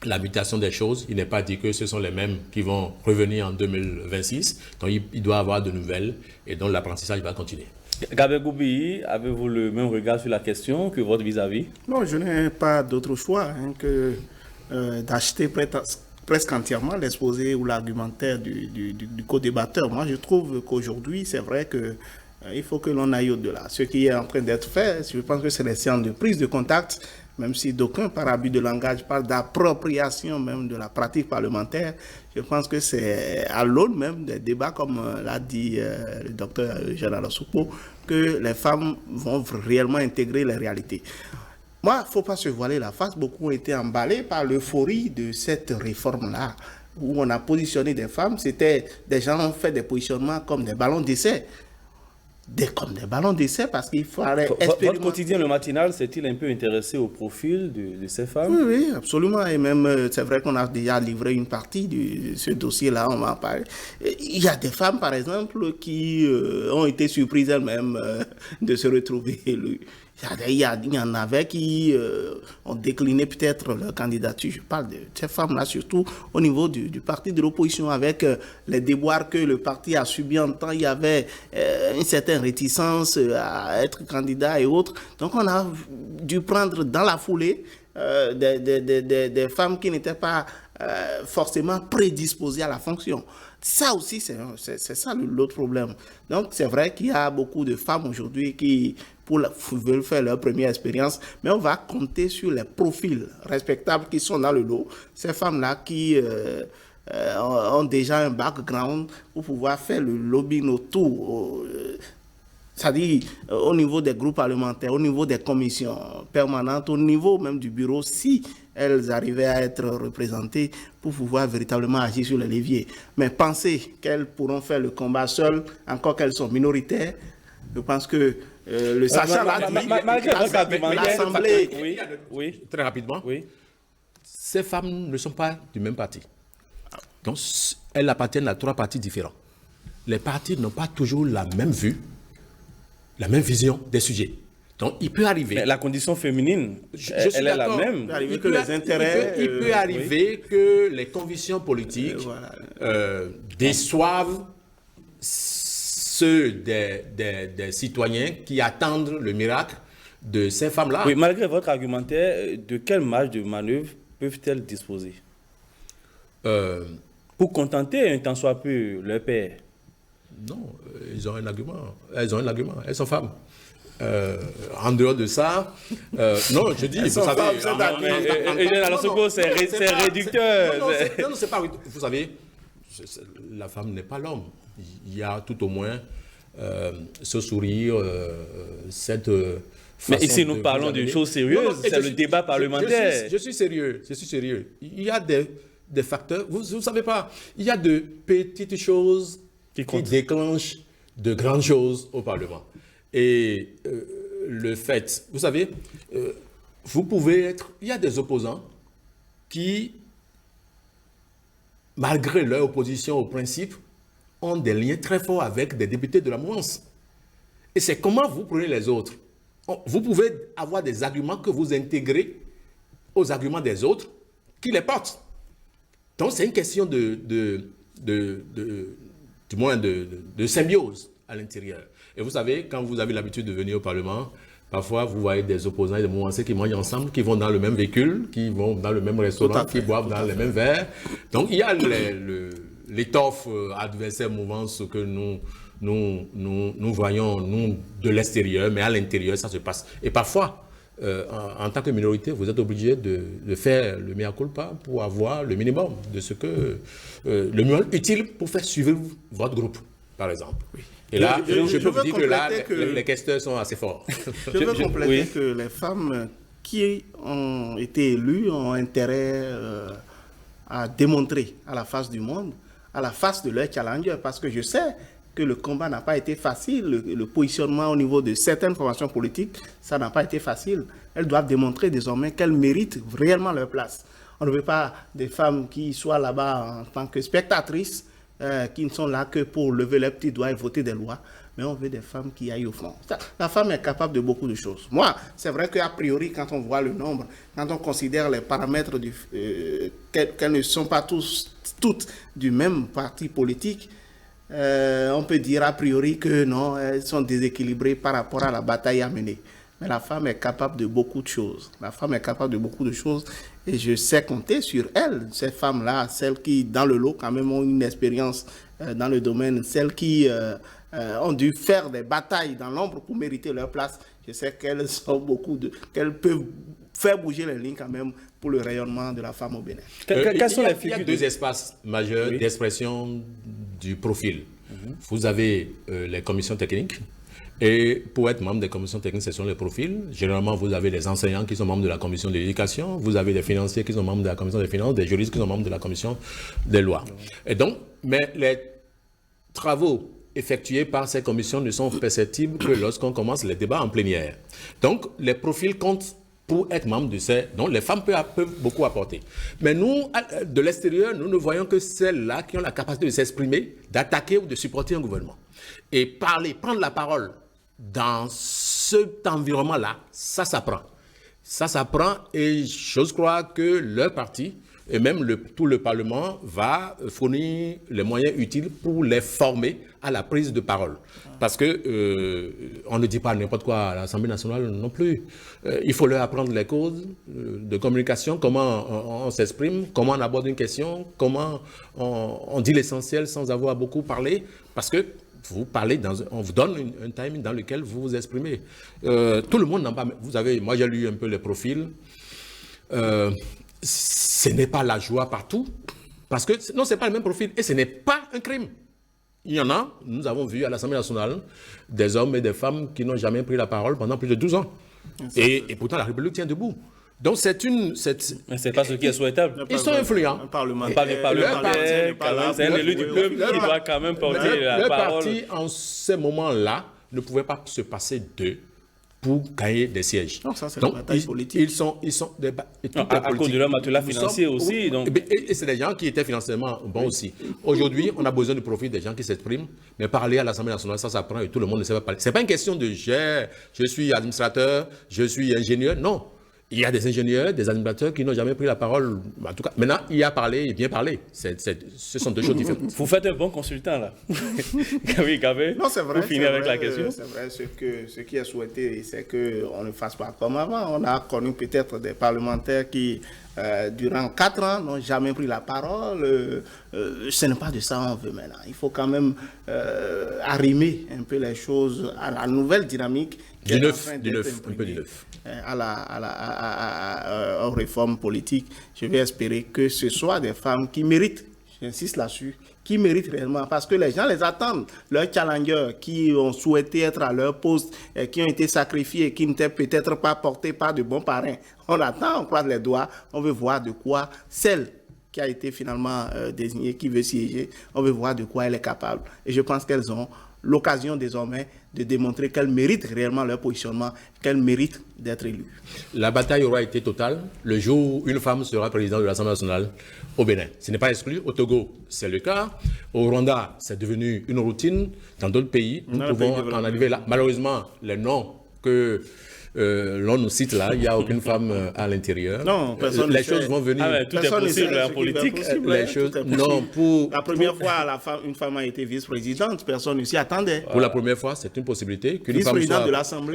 la mutation des choses, il n'est pas dit que ce sont les mêmes qui vont revenir en 2026. Donc, il doit y avoir de nouvelles et donc l'apprentissage va continuer. Gabé Goubi, avez-vous le même regard sur la question que votre vis-à-vis? Non, je n'ai pas d'autre choix que d'acheter presque entièrement l'exposé ou l'argumentaire du co-débatteur. Moi, je trouve qu'aujourd'hui, c'est vrai que il faut que l'on aille au-delà. Ce qui est en train d'être fait, je pense que c'est les séances de prise de contact, même si d'aucuns, par abus de langage, parlent d'appropriation même de la pratique parlementaire. Je pense que c'est à l'aune même des débats, comme l'a dit le docteur Gérard Soupo, que les femmes vont réellement intégrer les réalités. Moi, il ne faut pas se voiler la face. Beaucoup ont été emballés par l'euphorie de cette réforme-là, où on a positionné des femmes. C'était des gens ont fait des positionnements comme des ballons d'essai. Comme des ballons d'essai parce qu'il fallait expérimenter. Votre quotidien, le matinal, s'est-il un peu intéressé au profil de ces femmes? Oui, absolument. Et même, c'est vrai qu'on a déjà livré une partie de ce dossier-là, on va en parler. Il y a des femmes, par exemple, qui ont été surprises elles-mêmes de se retrouver élues. Il y en avait qui ont décliné peut-être leur candidature. Je parle de ces femmes-là, surtout au niveau du parti de l'opposition, avec les déboires que le parti a subis en temps. Il y avait une certaine réticence à être candidat et autres. Donc on a dû prendre dans la foulée des femmes qui n'étaient pas forcément prédisposées à la fonction. Ça aussi, c'est ça l'autre problème. Donc c'est vrai qu'il y a beaucoup de femmes aujourd'hui qui veulent faire leur première expérience, mais on va compter sur les profils respectables qui sont dans le lot. Ces femmes-là qui ont déjà un background pour pouvoir faire le lobbying autour, c'est-à-dire au niveau des groupes parlementaires, au niveau des commissions permanentes, au niveau même du bureau, si elles arrivaient à être représentées pour pouvoir véritablement agir sur les leviers. Mais penser qu'elles pourront faire le combat seules, encore qu'elles sont minoritaires, je pense que le sachant l'Assemblée... Oui, très rapidement. Oui. Ces femmes ne sont pas du même parti. Donc, elles appartiennent à 3 partis différents. Les partis n'ont pas toujours la même vue, la même vision des sujets. Donc, il peut arriver... Mais la condition féminine, elle est la même. Il peut arriver que les convictions politiques déçoivent ceux des citoyens qui attendent le miracle de ces femmes-là. Oui, malgré votre argumentaire, de quelle marge de manœuvre peuvent-elles disposer pour contenter un tant soit peu leur père? Non, ils ont un argument. Elles ont un argument. Elles sont femmes. En dehors de ça, non, je dis, vous savez, c'est réducteur. Non, c'est pas. Vous savez, la femme n'est pas l'homme. Il y a tout au moins ce sourire, cette. Mais ici, nous parlons de choses sérieuses. C'est le débat parlementaire. Je suis sérieux. Il y a des facteurs. Vous ne savez pas. Il y a de petites choses qui déclenchent de grandes choses au Parlement. Et le fait, vous savez, vous pouvez être... Il y a des opposants qui, malgré leur opposition au principe, ont des liens très forts avec des députés de la mouvance. Et c'est comment vous prenez les autres. Vous pouvez avoir des arguments que vous intégrez aux arguments des autres qui les portent. Donc c'est une question du moins de symbiose à l'intérieur. Et vous savez, quand vous avez l'habitude de venir au Parlement, parfois vous voyez des opposants et des mouvanciers qui mangent ensemble, qui vont dans le même véhicule, qui vont dans le même restaurant, qui boivent dans les mêmes verres. Donc il y a l'étoffe adversaire mouvance que nous voyons, nous, de l'extérieur, mais à l'intérieur, ça se passe. Et parfois, en tant que minorité, vous êtes obligé de faire le mea culpa pour avoir le minimum de ce que le minimum utile pour faire suivre votre groupe, par exemple. Oui. Et là, je peux vous dire que là, les questeurs sont assez forts. Je veux compléter que les femmes qui ont été élues ont intérêt à démontrer à la face du monde, à la face de leur challenger, parce que je sais que le combat n'a pas été facile, le positionnement au niveau de certaines formations politiques, ça n'a pas été facile. Elles doivent démontrer désormais qu'elles méritent réellement leur place. On ne veut pas des femmes qui soient là-bas en tant que spectatrices, qui ne sont là que pour lever leurs petits doigts et voter des lois, mais on veut des femmes qui aillent au front. La femme est capable de beaucoup de choses. Moi, c'est vrai qu'a priori, quand on voit le nombre, quand on considère les paramètres qu'elles ne sont pas toutes du même parti politique, on peut dire a priori que non, elles sont déséquilibrées par rapport à la bataille à mener. Mais la femme est capable de beaucoup de choses. La femme est capable de beaucoup de choses et je sais compter sur elles, ces femmes-là, celles qui, dans le lot, quand même, ont une expérience dans le domaine, celles qui ont dû faire des batailles dans l'ombre pour mériter leur place. Je sais qu'elles peuvent faire bouger les lignes quand même pour le rayonnement de la femme au Bénin. Il y a deux espaces majeurs d'expression du profil. Vous avez les commissions techniques. Et pour être membre des commissions techniques, ce sont les profils. Généralement, vous avez des enseignants qui sont membres de la commission de l'éducation, vous avez des financiers qui sont membres de la commission des finances, des juristes qui sont membres de la commission des lois. Et donc, mais les travaux effectués par ces commissions ne sont perceptibles que lorsqu'on commence les débats en plénière. Donc, les profils comptent pour être membre de ces... Donc, les femmes peuvent beaucoup apporter. Mais nous, de l'extérieur, nous ne voyons que celles-là qui ont la capacité de s'exprimer, d'attaquer ou de supporter un gouvernement. Et parler, prendre la parole dans cet environnement-là, ça s'apprend. Ça s'apprend et j'ose croire que leur parti et même tout le Parlement va fournir les moyens utiles pour les former à la prise de parole. Parce que on ne dit pas n'importe quoi à l'Assemblée nationale non plus. Il faut leur apprendre les causes de communication, comment on s'exprime, comment on aborde une question, comment on dit l'essentiel sans avoir beaucoup parlé. Parce que vous parlez, on vous donne un timing dans lequel vous vous exprimez. Tout le monde n'a pas... Vous savez, moi j'ai lu un peu les profils. Ce n'est pas la joie partout. Parce que, non, ce n'est pas le même profil. Et ce n'est pas un crime. Il y en a, nous avons vu à l'Assemblée nationale, des hommes et des femmes qui n'ont jamais pris la parole pendant plus de 12 ans. Et pourtant, la République tient debout. Donc, c'est une... Mais ce n'est pas ce qui est souhaitable. Ils sont influents. Un parlementaire, c'est un élu du peuple qui doit quand même porter la parole. Le parti, en ce moment-là, ne pouvait pas se passer d'eux pour gagner des sièges. Non, ça c'est la bataille politique. Ils sont à cause de leur matelas financier aussi. Donc. Et c'est des gens qui étaient financièrement bons aussi. Aujourd'hui, on a besoin de profit des gens qui s'expriment, mais parler à l'Assemblée nationale, ça s'apprend et tout le monde ne sait pas parler. Ce n'est pas une question de je suis administrateur, je suis ingénieur, non. Il y a des ingénieurs, des administrateurs qui n'ont jamais pris la parole. En tout cas, maintenant, il y a parlé et bien parlé. Ce sont deux choses différentes. Vous faites un bon consultant, là. Oui, Gabé. Non, c'est vrai. Pour finir avec la question. C'est vrai, ce qui est souhaité, c'est qu'on ne fasse pas comme avant. On a connu peut-être des parlementaires qui, durant 4 ans, n'ont jamais pris la parole. Ce n'est pas de ça qu'on veut maintenant. Il faut quand même arrimer un peu les choses à la nouvelle dynamique. Du neuf, un peu du neuf. Aux réformes politiques, je vais espérer que ce soit des femmes qui méritent, j'insiste là-dessus, qui méritent réellement, parce que les gens les attendent. Leurs challengers qui ont souhaité être à leur poste, qui ont été sacrifiés, qui n'étaient peut-être pas portés par de bons parrains. On attend, on croise les doigts, on veut voir de quoi celle qui a été finalement désignée, qui veut siéger, on veut voir de quoi elle est capable. Et je pense qu'elles ont l'occasion désormais de démontrer qu'elles méritent réellement leur positionnement, qu'elles méritent d'être élues. La bataille aura été totale le jour où une femme sera présidente de l'Assemblée nationale au Bénin. Ce n'est pas exclu. Au Togo, c'est le cas. Au Rwanda, c'est devenu une routine. Dans d'autres pays, nous pouvons en arriver là. Malheureusement, les noms que l'on nous cite là, il n'y a aucune femme à l'intérieur. Non, personne les choses vont venir. Ah ouais, tout est possible en politique. Les choses, non, la première fois, une femme a été vice-présidente, personne ne s'y attendait. Pour la première fois, c'est une possibilité qu'une femme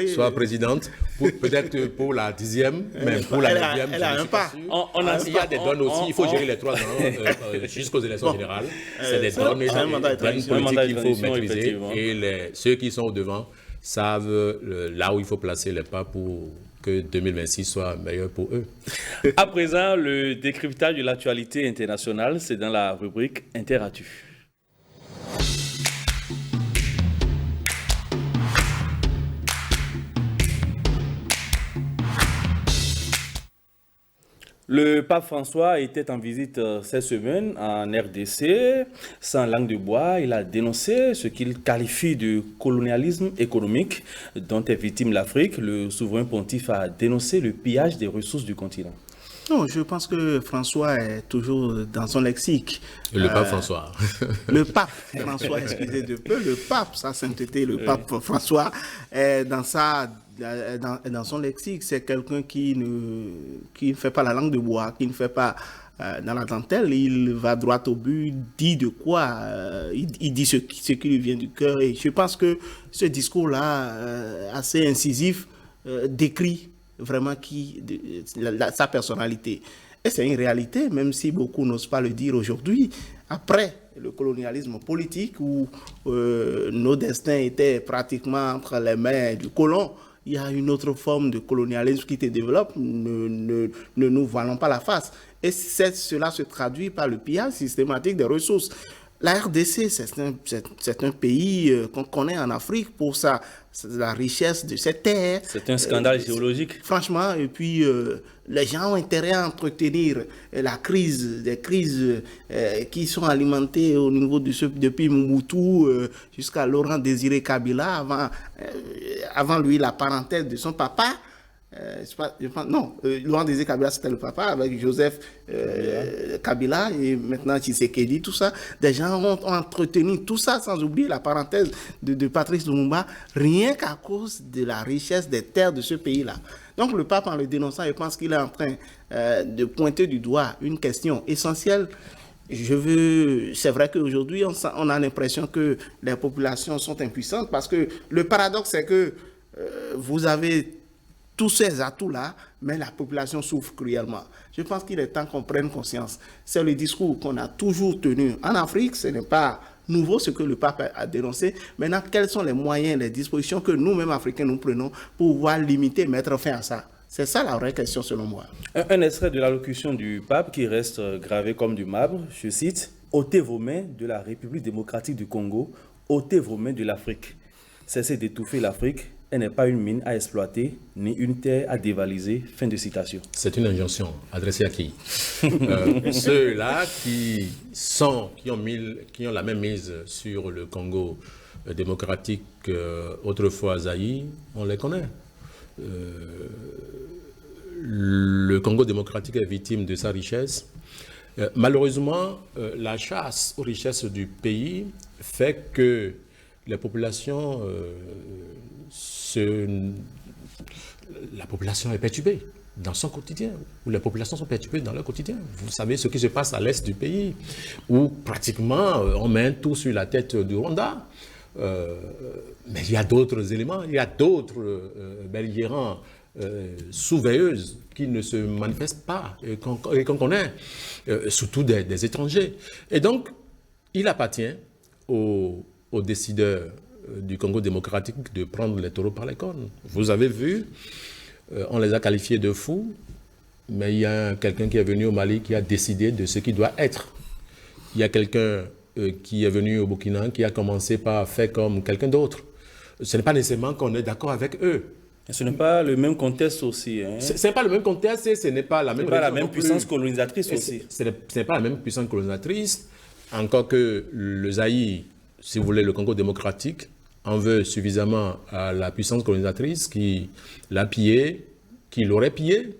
soit présidente, peut-être pour la 10e, mais pour la 9e, elle a un pas. Il y a des donnes aussi, il faut gérer les 3 ans jusqu'aux élections générales. C'est des donnes politiques qu'il faut maîtriser et ceux qui sont au devant savent là où il faut placer les pas pour que 2026 soit meilleur pour eux. À présent, le décryptage de l'actualité internationale, c'est dans la rubrique Interactu. Le pape François était en visite cette semaine en RDC. Sans langue de bois, il a dénoncé ce qu'il qualifie de colonialisme économique dont est victime l'Afrique. Le souverain pontife a dénoncé le pillage des ressources du continent. Non, je pense que François est toujours dans son lexique. Le pape François. Le pape François, excusez de peu, le pape, sa sainteté, le pape François est dans son lexique. C'est quelqu'un qui ne fait pas la langue de bois, qui ne fait pas dans la dentelle. Il va droit au but, dit de quoi, il dit ce qui lui vient du cœur. Et je pense que ce discours-là, assez incisif, décrit vraiment sa personnalité. Et c'est une réalité, même si beaucoup n'osent pas le dire aujourd'hui. Après le colonialisme politique, où nos destins étaient pratiquement entre les mains du colon, il y a une autre forme de colonialisme qui se développe. Ne nous voilons pas la face. Et cela se traduit par le pillage systématique des ressources. La RDC, c'est un pays qu'on connaît en Afrique pour la richesse de ses terres. C'est un scandale géologique. Franchement, et puis les gens ont intérêt à entretenir des crises qui sont alimentées au niveau depuis Mobutu jusqu'à Laurent Désiré Kabila, avant lui la parenthèse de son papa. Laurent Désiré Kabila, c'était le papa, avec Joseph Kabila et maintenant Tshisekedi, tout ça. Des gens ont entretenu tout ça, sans oublier la parenthèse de Patrice Lumumba, rien qu'à cause de la richesse des terres de ce pays-là. Donc le pape, en le dénonçant, je pense qu'il est en train de pointer du doigt une question essentielle. C'est vrai qu'aujourd'hui, on a l'impression que les populations sont impuissantes, parce que le paradoxe, c'est que vous avez tous ces atouts-là, mais la population souffre cruellement. Je pense qu'il est temps qu'on prenne conscience. C'est le discours qu'on a toujours tenu en Afrique. Ce n'est pas nouveau ce que le pape a dénoncé. Maintenant, quels sont les moyens, les dispositions que nous-mêmes, Africains, nous prenons pour pouvoir limiter, mettre fin à ça? C'est ça la vraie question selon moi. Un extrait de l'allocution du pape qui reste gravé comme du marbre, je cite, « Ôtez vos mains de la République démocratique du Congo, ôtez vos mains de l'Afrique. Cessez d'étouffer l'Afrique. Elle n'est pas une mine à exploiter, ni une terre à dévaliser. » Fin de citation. C'est une injonction adressée à qui? Ceux-là qui ont la même mise sur le Congo démocratique autrefois Zaïre, on les connaît. Le Congo démocratique est victime de sa richesse. Malheureusement, la chasse aux richesses du pays fait que les populations... la population est perturbée dans son quotidien, où les populations sont perturbées dans leur quotidien. Vous savez ce qui se passe à l'est du pays, où pratiquement on met tout sur la tête du Rwanda. Mais il y a d'autres éléments, il y a d'autres belligérants sous veilleuse qui ne se manifestent pas et qu'on connaît, surtout des étrangers. Et donc, il appartient aux décideurs du Congo démocratique de prendre les taureaux par les cornes. Vous avez vu, on les a qualifiés de fous, mais il y a quelqu'un qui est venu au Mali qui a décidé de ce qui doit être. Il y a quelqu'un qui est venu au Burkina qui a commencé par faire comme quelqu'un d'autre. Ce n'est pas nécessairement qu'on est d'accord avec eux. Et ce n'est pas le même contexte aussi. Hein. Ce n'est pas le même contexte et ce n'est pas la même puissance colonisatrice aussi. Ce n'est pas la même puissance colonisatrice, encore que le Zaïre, si vous voulez, le Congo démocratique, en veut suffisamment à la puissance colonisatrice qui l'a pillé, qui l'aurait pillé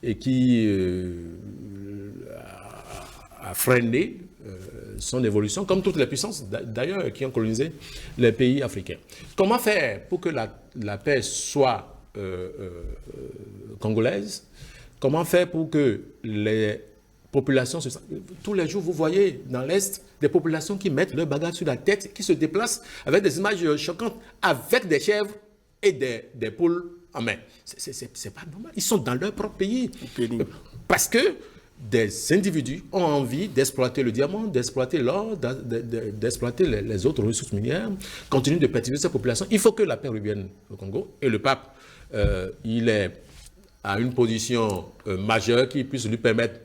et qui a freiné son évolution, comme toutes les puissances d'ailleurs qui ont colonisé les pays africains. Comment faire pour que la paix soit congolaise? Comment faire pour que les populations... Tous les jours, vous voyez dans l'Est des populations qui mettent leur bagage sur la tête, qui se déplacent avec des images choquantes, avec des chèvres et des poules en main. C'est pas normal. Ils sont dans leur propre pays. Parce que des individus ont envie d'exploiter le diamant, d'exploiter l'or, d'exploiter les autres ressources minières, continuent de perturber ces populations. Il faut que la paix revienne au Congo. Et le pape, il est à une position majeure qui puisse lui permettre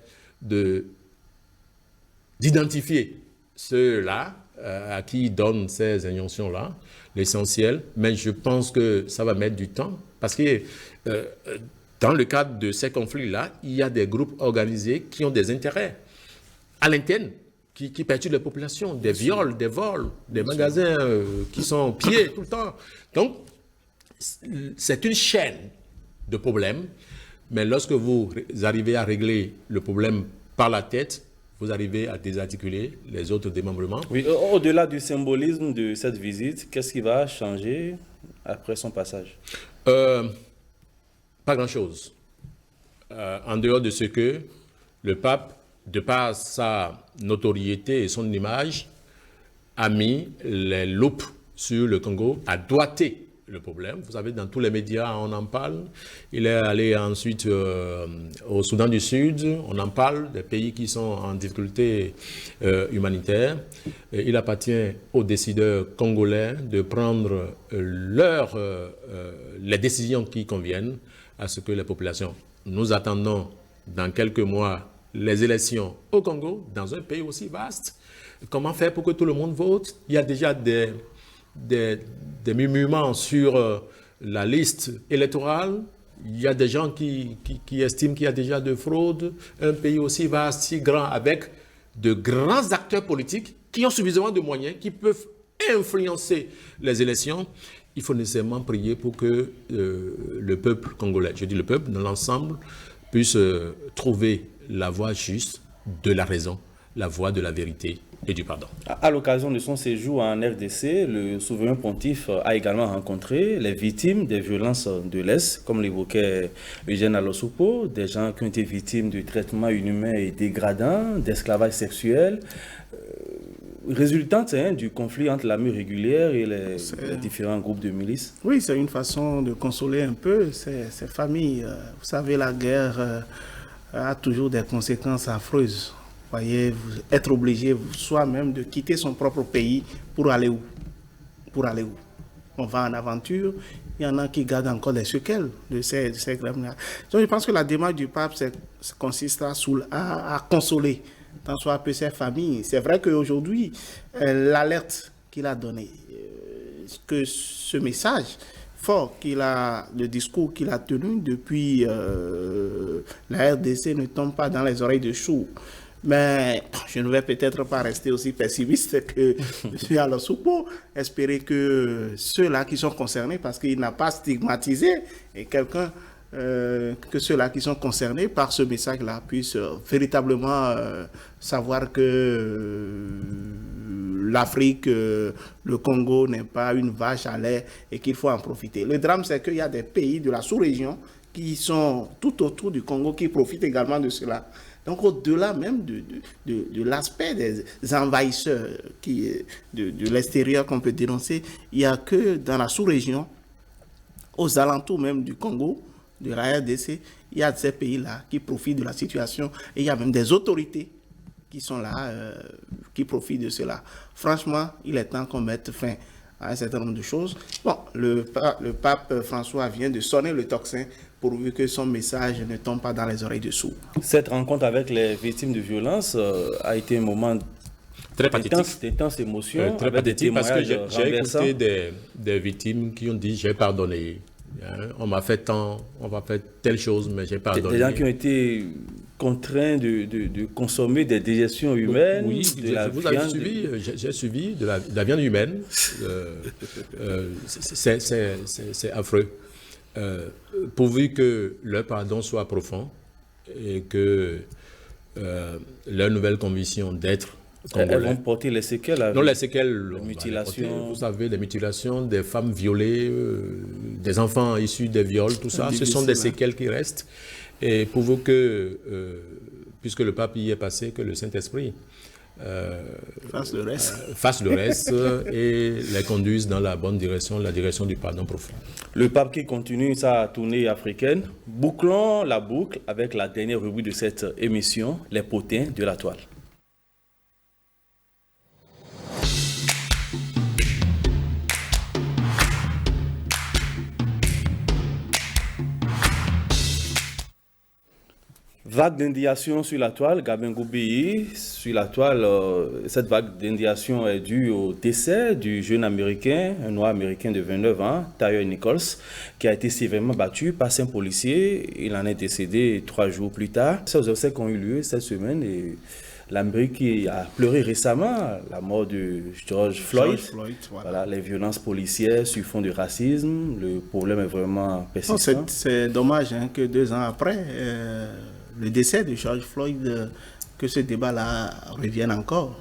d'identifier ceux-là à qui il donne ces injonctions-là, l'essentiel. Mais je pense que ça va mettre du temps parce que dans le cadre de ces conflits-là, il y a des groupes organisés qui ont des intérêts à l'interne, qui perturbent les populations, des viols, des vols, des magasins qui sont pillés tout le temps. Donc, c'est une chaîne de problèmes, mais lorsque vous arrivez à régler le problème par la tête, vous arrivez à désarticuler les autres démembrements. Oui, au-delà du symbolisme de cette visite, qu'est-ce qui va changer après son passage? Pas grand-chose. En dehors de ce que le pape, de par sa notoriété et son image, a mis les loupes sur le Congo, a doigté le problème. Vous savez, dans tous les médias, on en parle. Il est allé ensuite au Soudan du Sud, on en parle, des pays qui sont en difficulté humanitaire. Et il appartient aux décideurs congolais de prendre les décisions qui conviennent à ce que les populations... Nous attendons dans quelques mois les élections au Congo, dans un pays aussi vaste. Comment faire pour que tout le monde vote? Il y a déjà des murmures sur la liste électorale. Il y a des gens qui estiment qu'il y a déjà de fraude. Un pays aussi vaste, si grand, avec de grands acteurs politiques qui ont suffisamment de moyens, qui peuvent influencer les élections. Il faut nécessairement prier pour que le peuple congolais, je dis le peuple dans l'ensemble, puisse trouver la voie juste de la raison, la voie de la vérité et du pardon. À l'occasion de son séjour en RDC, le souverain pontife a également rencontré les victimes des violences de l'Est, comme l'évoquait Eugène Alosupo, des gens qui ont été victimes de traitements inhumains et dégradants, d'esclavage sexuel, résultante du conflit entre l'armée régulière et les différents groupes de milices. Oui, c'est une façon de consoler un peu ces familles. Vous savez, la guerre a toujours des conséquences affreuses. Vous voyez, être obligé soi-même de quitter son propre pays pour aller où? Pour aller où? On va en aventure, il y en a qui gardent encore des séquelles de ces crimes-là. Donc je pense que la démarche du pape consiste à consoler tant soit peu ces familles. C'est vrai qu'aujourd'hui, l'alerte qu'il a donnée, que ce message fort le discours qu'il a tenu depuis la RDC ne tombe pas dans les oreilles de sourds. Mais je ne vais peut-être pas rester aussi pessimiste que M. Alosupo, espérer que ceux-là qui sont concernés, parce qu'il n'a pas stigmatisé et quelqu'un, que ceux-là qui sont concernés par ce message-là puissent véritablement savoir que l'Afrique, le Congo n'est pas une vache à lait et qu'il faut en profiter. Le drame, c'est qu'il y a des pays de la sous-région qui sont tout autour du Congo qui profitent également de cela. Donc, au-delà même de l'aspect des envahisseurs de l'extérieur qu'on peut dénoncer, il n'y a que dans la sous-région, aux alentours même du Congo, de la RDC, il y a ces pays-là qui profitent de la situation et il y a même des autorités qui sont là, qui profitent de cela. Franchement, il est temps qu'on mette fin à un certain nombre de choses. Bon, le pape François vient de sonner le tocsin pourvu que son message ne tombe pas dans les oreilles de sourds. Cette rencontre avec les victimes de violences a été un moment très pathétique, d'intense émotion, très pathétique parce que j'ai écouté des victimes qui ont dit j'ai pardonné. On m'a fait tant, on m'a fait telle chose, mais j'ai pardonné. Des gens qui ont été contraints de consommer des digestions humaines. Oui, vous avez suivi, j'ai suivi de la viande humaine. C'est affreux. Pourvu que le pardon soit profond et que leur nouvelle conviction d'être Elles vont porter les séquelles. Non, les séquelles, les mutilations. vous savez, les mutilations, des femmes violées, des enfants issus des viols, tout ça, ce sont des séquelles qui restent. Et pour vous que, puisque le pape y est passé, que le Saint-Esprit fasse le reste et les conduise dans la bonne direction, la direction du pardon profond. Le pape qui continue sa tournée africaine. Bouclons la boucle avec la dernière rubrique de cette émission, les potins de la toile. Vague d'indignation sur la toile, Gabin Goubi, sur la toile, cette vague d'indignation est due au décès du jeune américain, un noir américain de 29 ans, Tyre Nichols, qui a été sévèrement battu par 5 policiers. Il en est décédé 3 jours plus tard. Ces obsèques ont eu lieu cette semaine et l'Amérique qui a pleuré récemment la mort de George Floyd. Voilà, les violences policières sur fond de racisme, le problème est vraiment persistant. C'est dommage que 2 ans après le décès de George Floyd, que ce débat-là revienne encore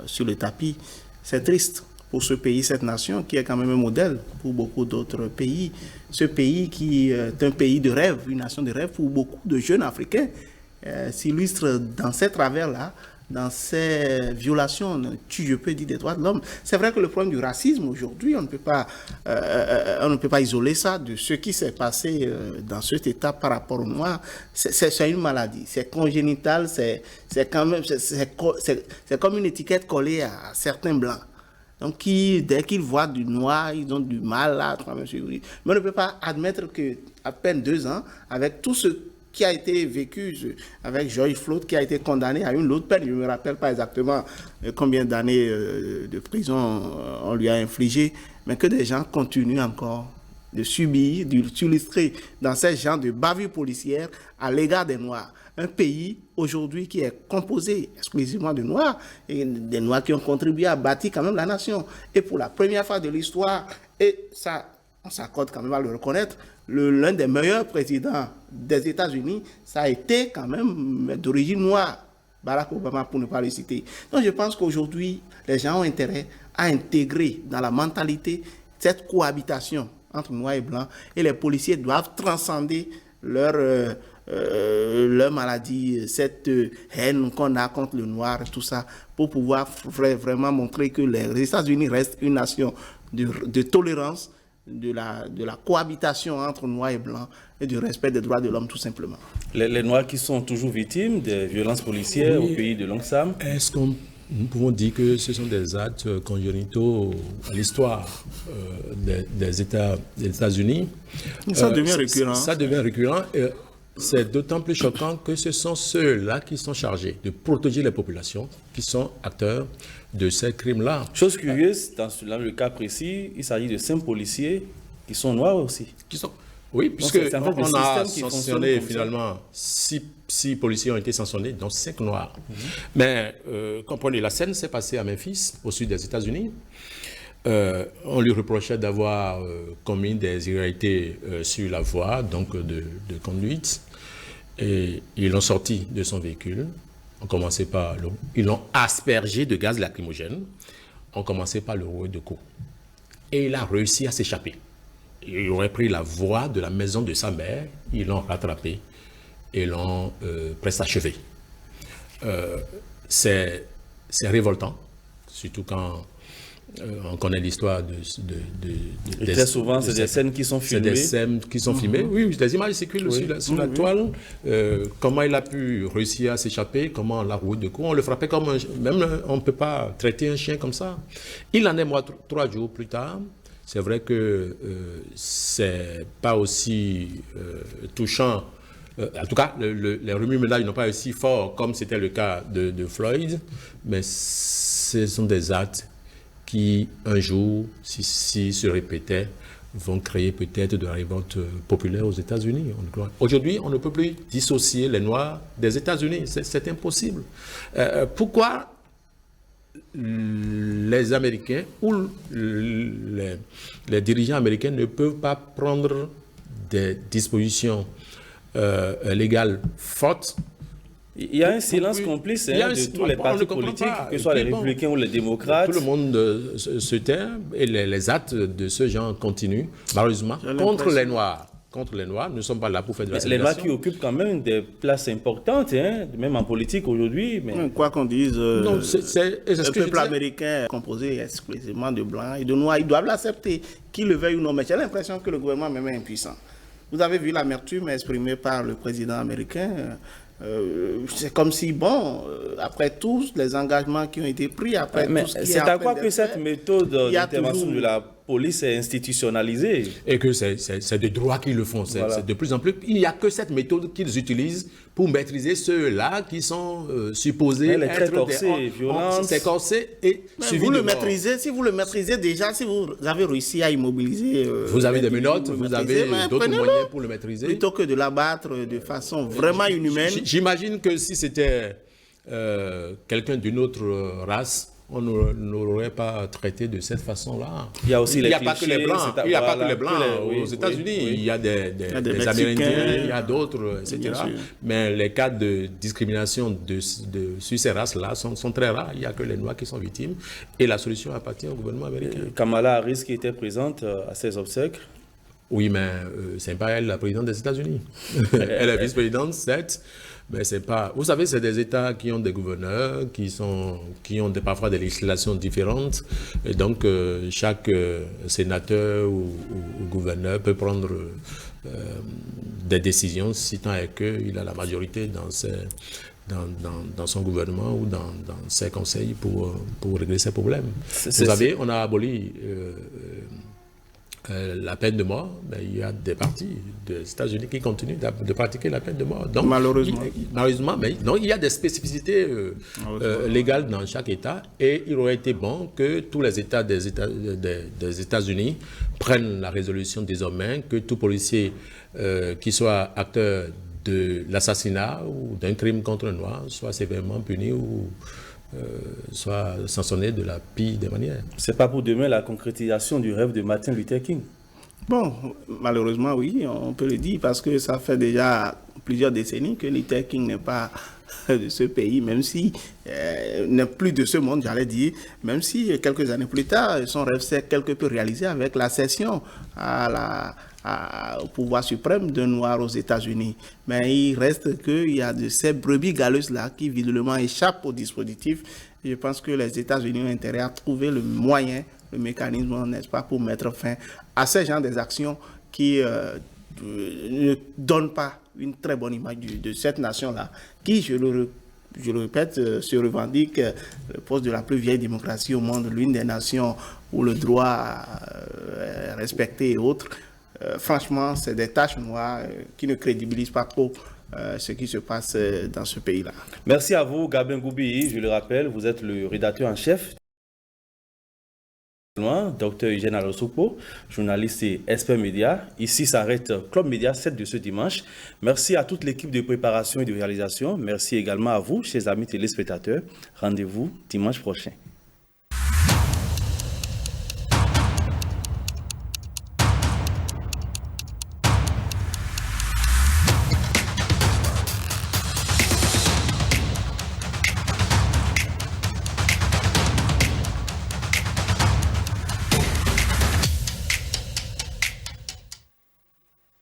sur le tapis. C'est triste pour ce pays, cette nation, qui est quand même un modèle pour beaucoup d'autres pays. Ce pays qui est un pays de rêve, une nation de rêve pour beaucoup de jeunes Africains, s'illustre dans ces travers-là, dans ces violations, je peux dire, des droits de l'homme. C'est vrai que le problème du racisme aujourd'hui, on ne peut pas isoler ça de ce qui s'est passé dans cet état par rapport aux Noirs. C'est une maladie, c'est congénital, c'est comme une étiquette collée à certains blancs. Donc, dès qu'ils voient du noir, ils ont du mal à travailler sur lui. Mais on ne peut pas admettre qu'à peine 2 ans, avec tout ce qui a été vécu avec George Floyd, qui a été condamné à une autre peine. Je ne me rappelle pas exactement combien d'années de prison on lui a infligé, mais que des gens continuent encore de subir, de s'illustrer dans ces genres de bavures policières à l'égard des Noirs. Un pays aujourd'hui qui est composé exclusivement de Noirs, et des Noirs qui ont contribué à bâtir quand même la nation. Et pour la première fois de l'histoire, et ça, on s'accorde quand même à le reconnaître, l'un des meilleurs présidents des États-Unis, ça a été quand même d'origine noire, Barack Obama pour ne pas le citer. Donc je pense qu'aujourd'hui, les gens ont intérêt à intégrer dans la mentalité cette cohabitation entre noirs et blancs, et les policiers doivent transcender leur maladie, cette haine qu'on a contre le noir, tout ça, pour pouvoir vraiment montrer que les États-Unis restent une nation de tolérance, de la cohabitation entre noirs et blancs et du respect des droits de l'homme, tout simplement. Les Noirs qui sont toujours victimes des violences policières au pays de Longsam. Est-ce que nous pouvons dire que ce sont des actes congénitaux à l'histoire des États-Unis? Ça devient récurrent. Ça devient récurrent. C'est d'autant plus choquant que ce sont ceux-là qui sont chargés de protéger les populations, qui sont acteurs de ces crimes-là. Chose curieuse, dans le cas précis, il s'agit de 5 policiers qui sont noirs aussi. Oui, puisque on a sanctionné finalement 6 policiers ont été sanctionnés, dont 5 noirs. Mais comprenez, la scène s'est passée à Memphis, au sud des États-Unis. On lui reprochait d'avoir commis des irrégularités sur la voie, donc de conduite. Et ils l'ont sorti de son véhicule. On commençait par ils l'ont aspergé de gaz lacrymogène. On commençait par le rouer de coups. Et il a réussi à s'échapper. Il aurait pris la voie de la maison de sa mère. Ils l'ont rattrapé et l'ont presque achevé. C'est révoltant, surtout quand on connaît l'histoire très souvent, c'est des scènes qui sont filmées. C'est des scènes qui sont filmées. Oui, des images circulent sur la toile. Comment il a pu réussir à s'échapper, comment on l'a roué de coups. On le frappait comme même on ne peut pas traiter un chien comme ça. Il en est mort 3 jours plus tard. C'est vrai que c'est pas aussi touchant. En tout cas, les remue-ménages n'ont pas aussi fort comme c'était le cas de Floyd. Mais ce sont des actes qui, un jour, si se répétaient, vont créer peut-être de la révolte populaire aux États-Unis. Aujourd'hui, on ne peut plus dissocier les Noirs des États-Unis. C'est impossible. Pourquoi les Américains ou les dirigeants américains ne peuvent pas prendre des dispositions légales fortes Il y a un silence complice de tous les partis politiques, que ce soit les républicains ou les démocrates. Tout le monde se tait et les actes de ce genre continuent, malheureusement, contre les Noirs. Contre les Noirs, nous ne sommes pas là pour faire de la ségrégation. Les Noirs qui occupent quand même des places importantes, même en politique aujourd'hui. Mais... Quoi qu'on dise, le peuple américain est composé exclusivement de Blancs et de Noirs. Ils doivent l'accepter, qu'ils le veuillent ou non. Mais j'ai l'impression que le gouvernement même est impuissant. Vous avez vu l'amertume exprimée par le président américain. C'est comme si, après tous les engagements qui ont été pris, après tout ce qui est... C'est à quoi que cette méthode d'intervention de la police est institutionnalisée. Et que c'est des droits qui le font. C'est de plus en plus... Il n'y a que cette méthode qu'ils utilisent pour maîtriser ceux-là qui sont supposés être corsés, violents. C'est corsé et suivi vous le maîtrisez. Si vous le maîtrisez déjà, si vous avez réussi à immobiliser... vous avez des menottes, vous avez d'autres moyens pour le maîtriser. Plutôt que de l'abattre de façon vraiment inhumaine. J'imagine que si c'était quelqu'un d'une autre race, on n'aurait pas traité de cette façon-là. Il y a aussi il n'y a pas que les Blancs. Il n'y a pas que les Blancs aux États-Unis. Il y a des Amérindiens, il y a d'autres, etc. Mais les cas de discrimination sur ces races-là sont très rares. Il n'y a que les Noirs qui sont victimes. Et la solution appartient au gouvernement américain. Kamala Harris qui était présente à ces obsèques. Oui, mais ce n'est pas elle la présidente des États-Unis. Elle est vice-présidente, certes. Mais c'est pas... Vous savez, c'est des États qui ont des gouverneurs, qui ont parfois des législations différentes. Et donc, chaque sénateur ou gouverneur peut prendre des décisions, si tant est qu'il a la majorité dans son gouvernement ou dans ses conseils pour régler ses problèmes. Vous savez, on a aboli... la peine de mort, mais il y a des partis des États-Unis qui continuent de pratiquer la peine de mort. Donc, malheureusement, mais non, il y a des spécificités légales dans chaque État et il aurait été bon que tous les États des États-Unis prennent la résolution désormais que tout policier qui soit acteur de l'assassinat ou d'un crime contre un noir soit sévèrement puni ou soit sanctionné de la pire des manières. C'est pas pour demain la concrétisation du rêve de Martin Luther King? Bon, malheureusement, oui, on peut le dire, parce que ça fait déjà plusieurs décennies que Luther King n'est pas de ce pays, même si n'est plus de ce monde, j'allais dire, même si quelques années plus tard, son rêve s'est quelque peu réalisé avec la cession au pouvoir suprême d'un noir aux États-Unis. Mais il reste qu'il y a de ces brebis galeuses-là qui visiblement échappent au dispositif. Je pense que les États-Unis ont intérêt à trouver le moyen, le mécanisme, n'est-ce pas, pour mettre fin à ces genres d'actions qui ne donnent pas une très bonne image de cette nation-là, qui, je le répète, se revendique le poste de la plus vieille démocratie au monde, l'une des nations où le droit est respecté et autres. Franchement, c'est des taches noires qui ne crédibilisent pas trop ce qui se passe dans ce pays-là. Merci à vous, Gabin Goubi. Je le rappelle, vous êtes le rédacteur en chef. Dr Eugène Alosopo, journaliste et expert média. Ici s'arrête Club Média 7 de ce dimanche. Merci à toute l'équipe de préparation et de réalisation. Merci également à vous, chers amis téléspectateurs. Rendez-vous dimanche prochain.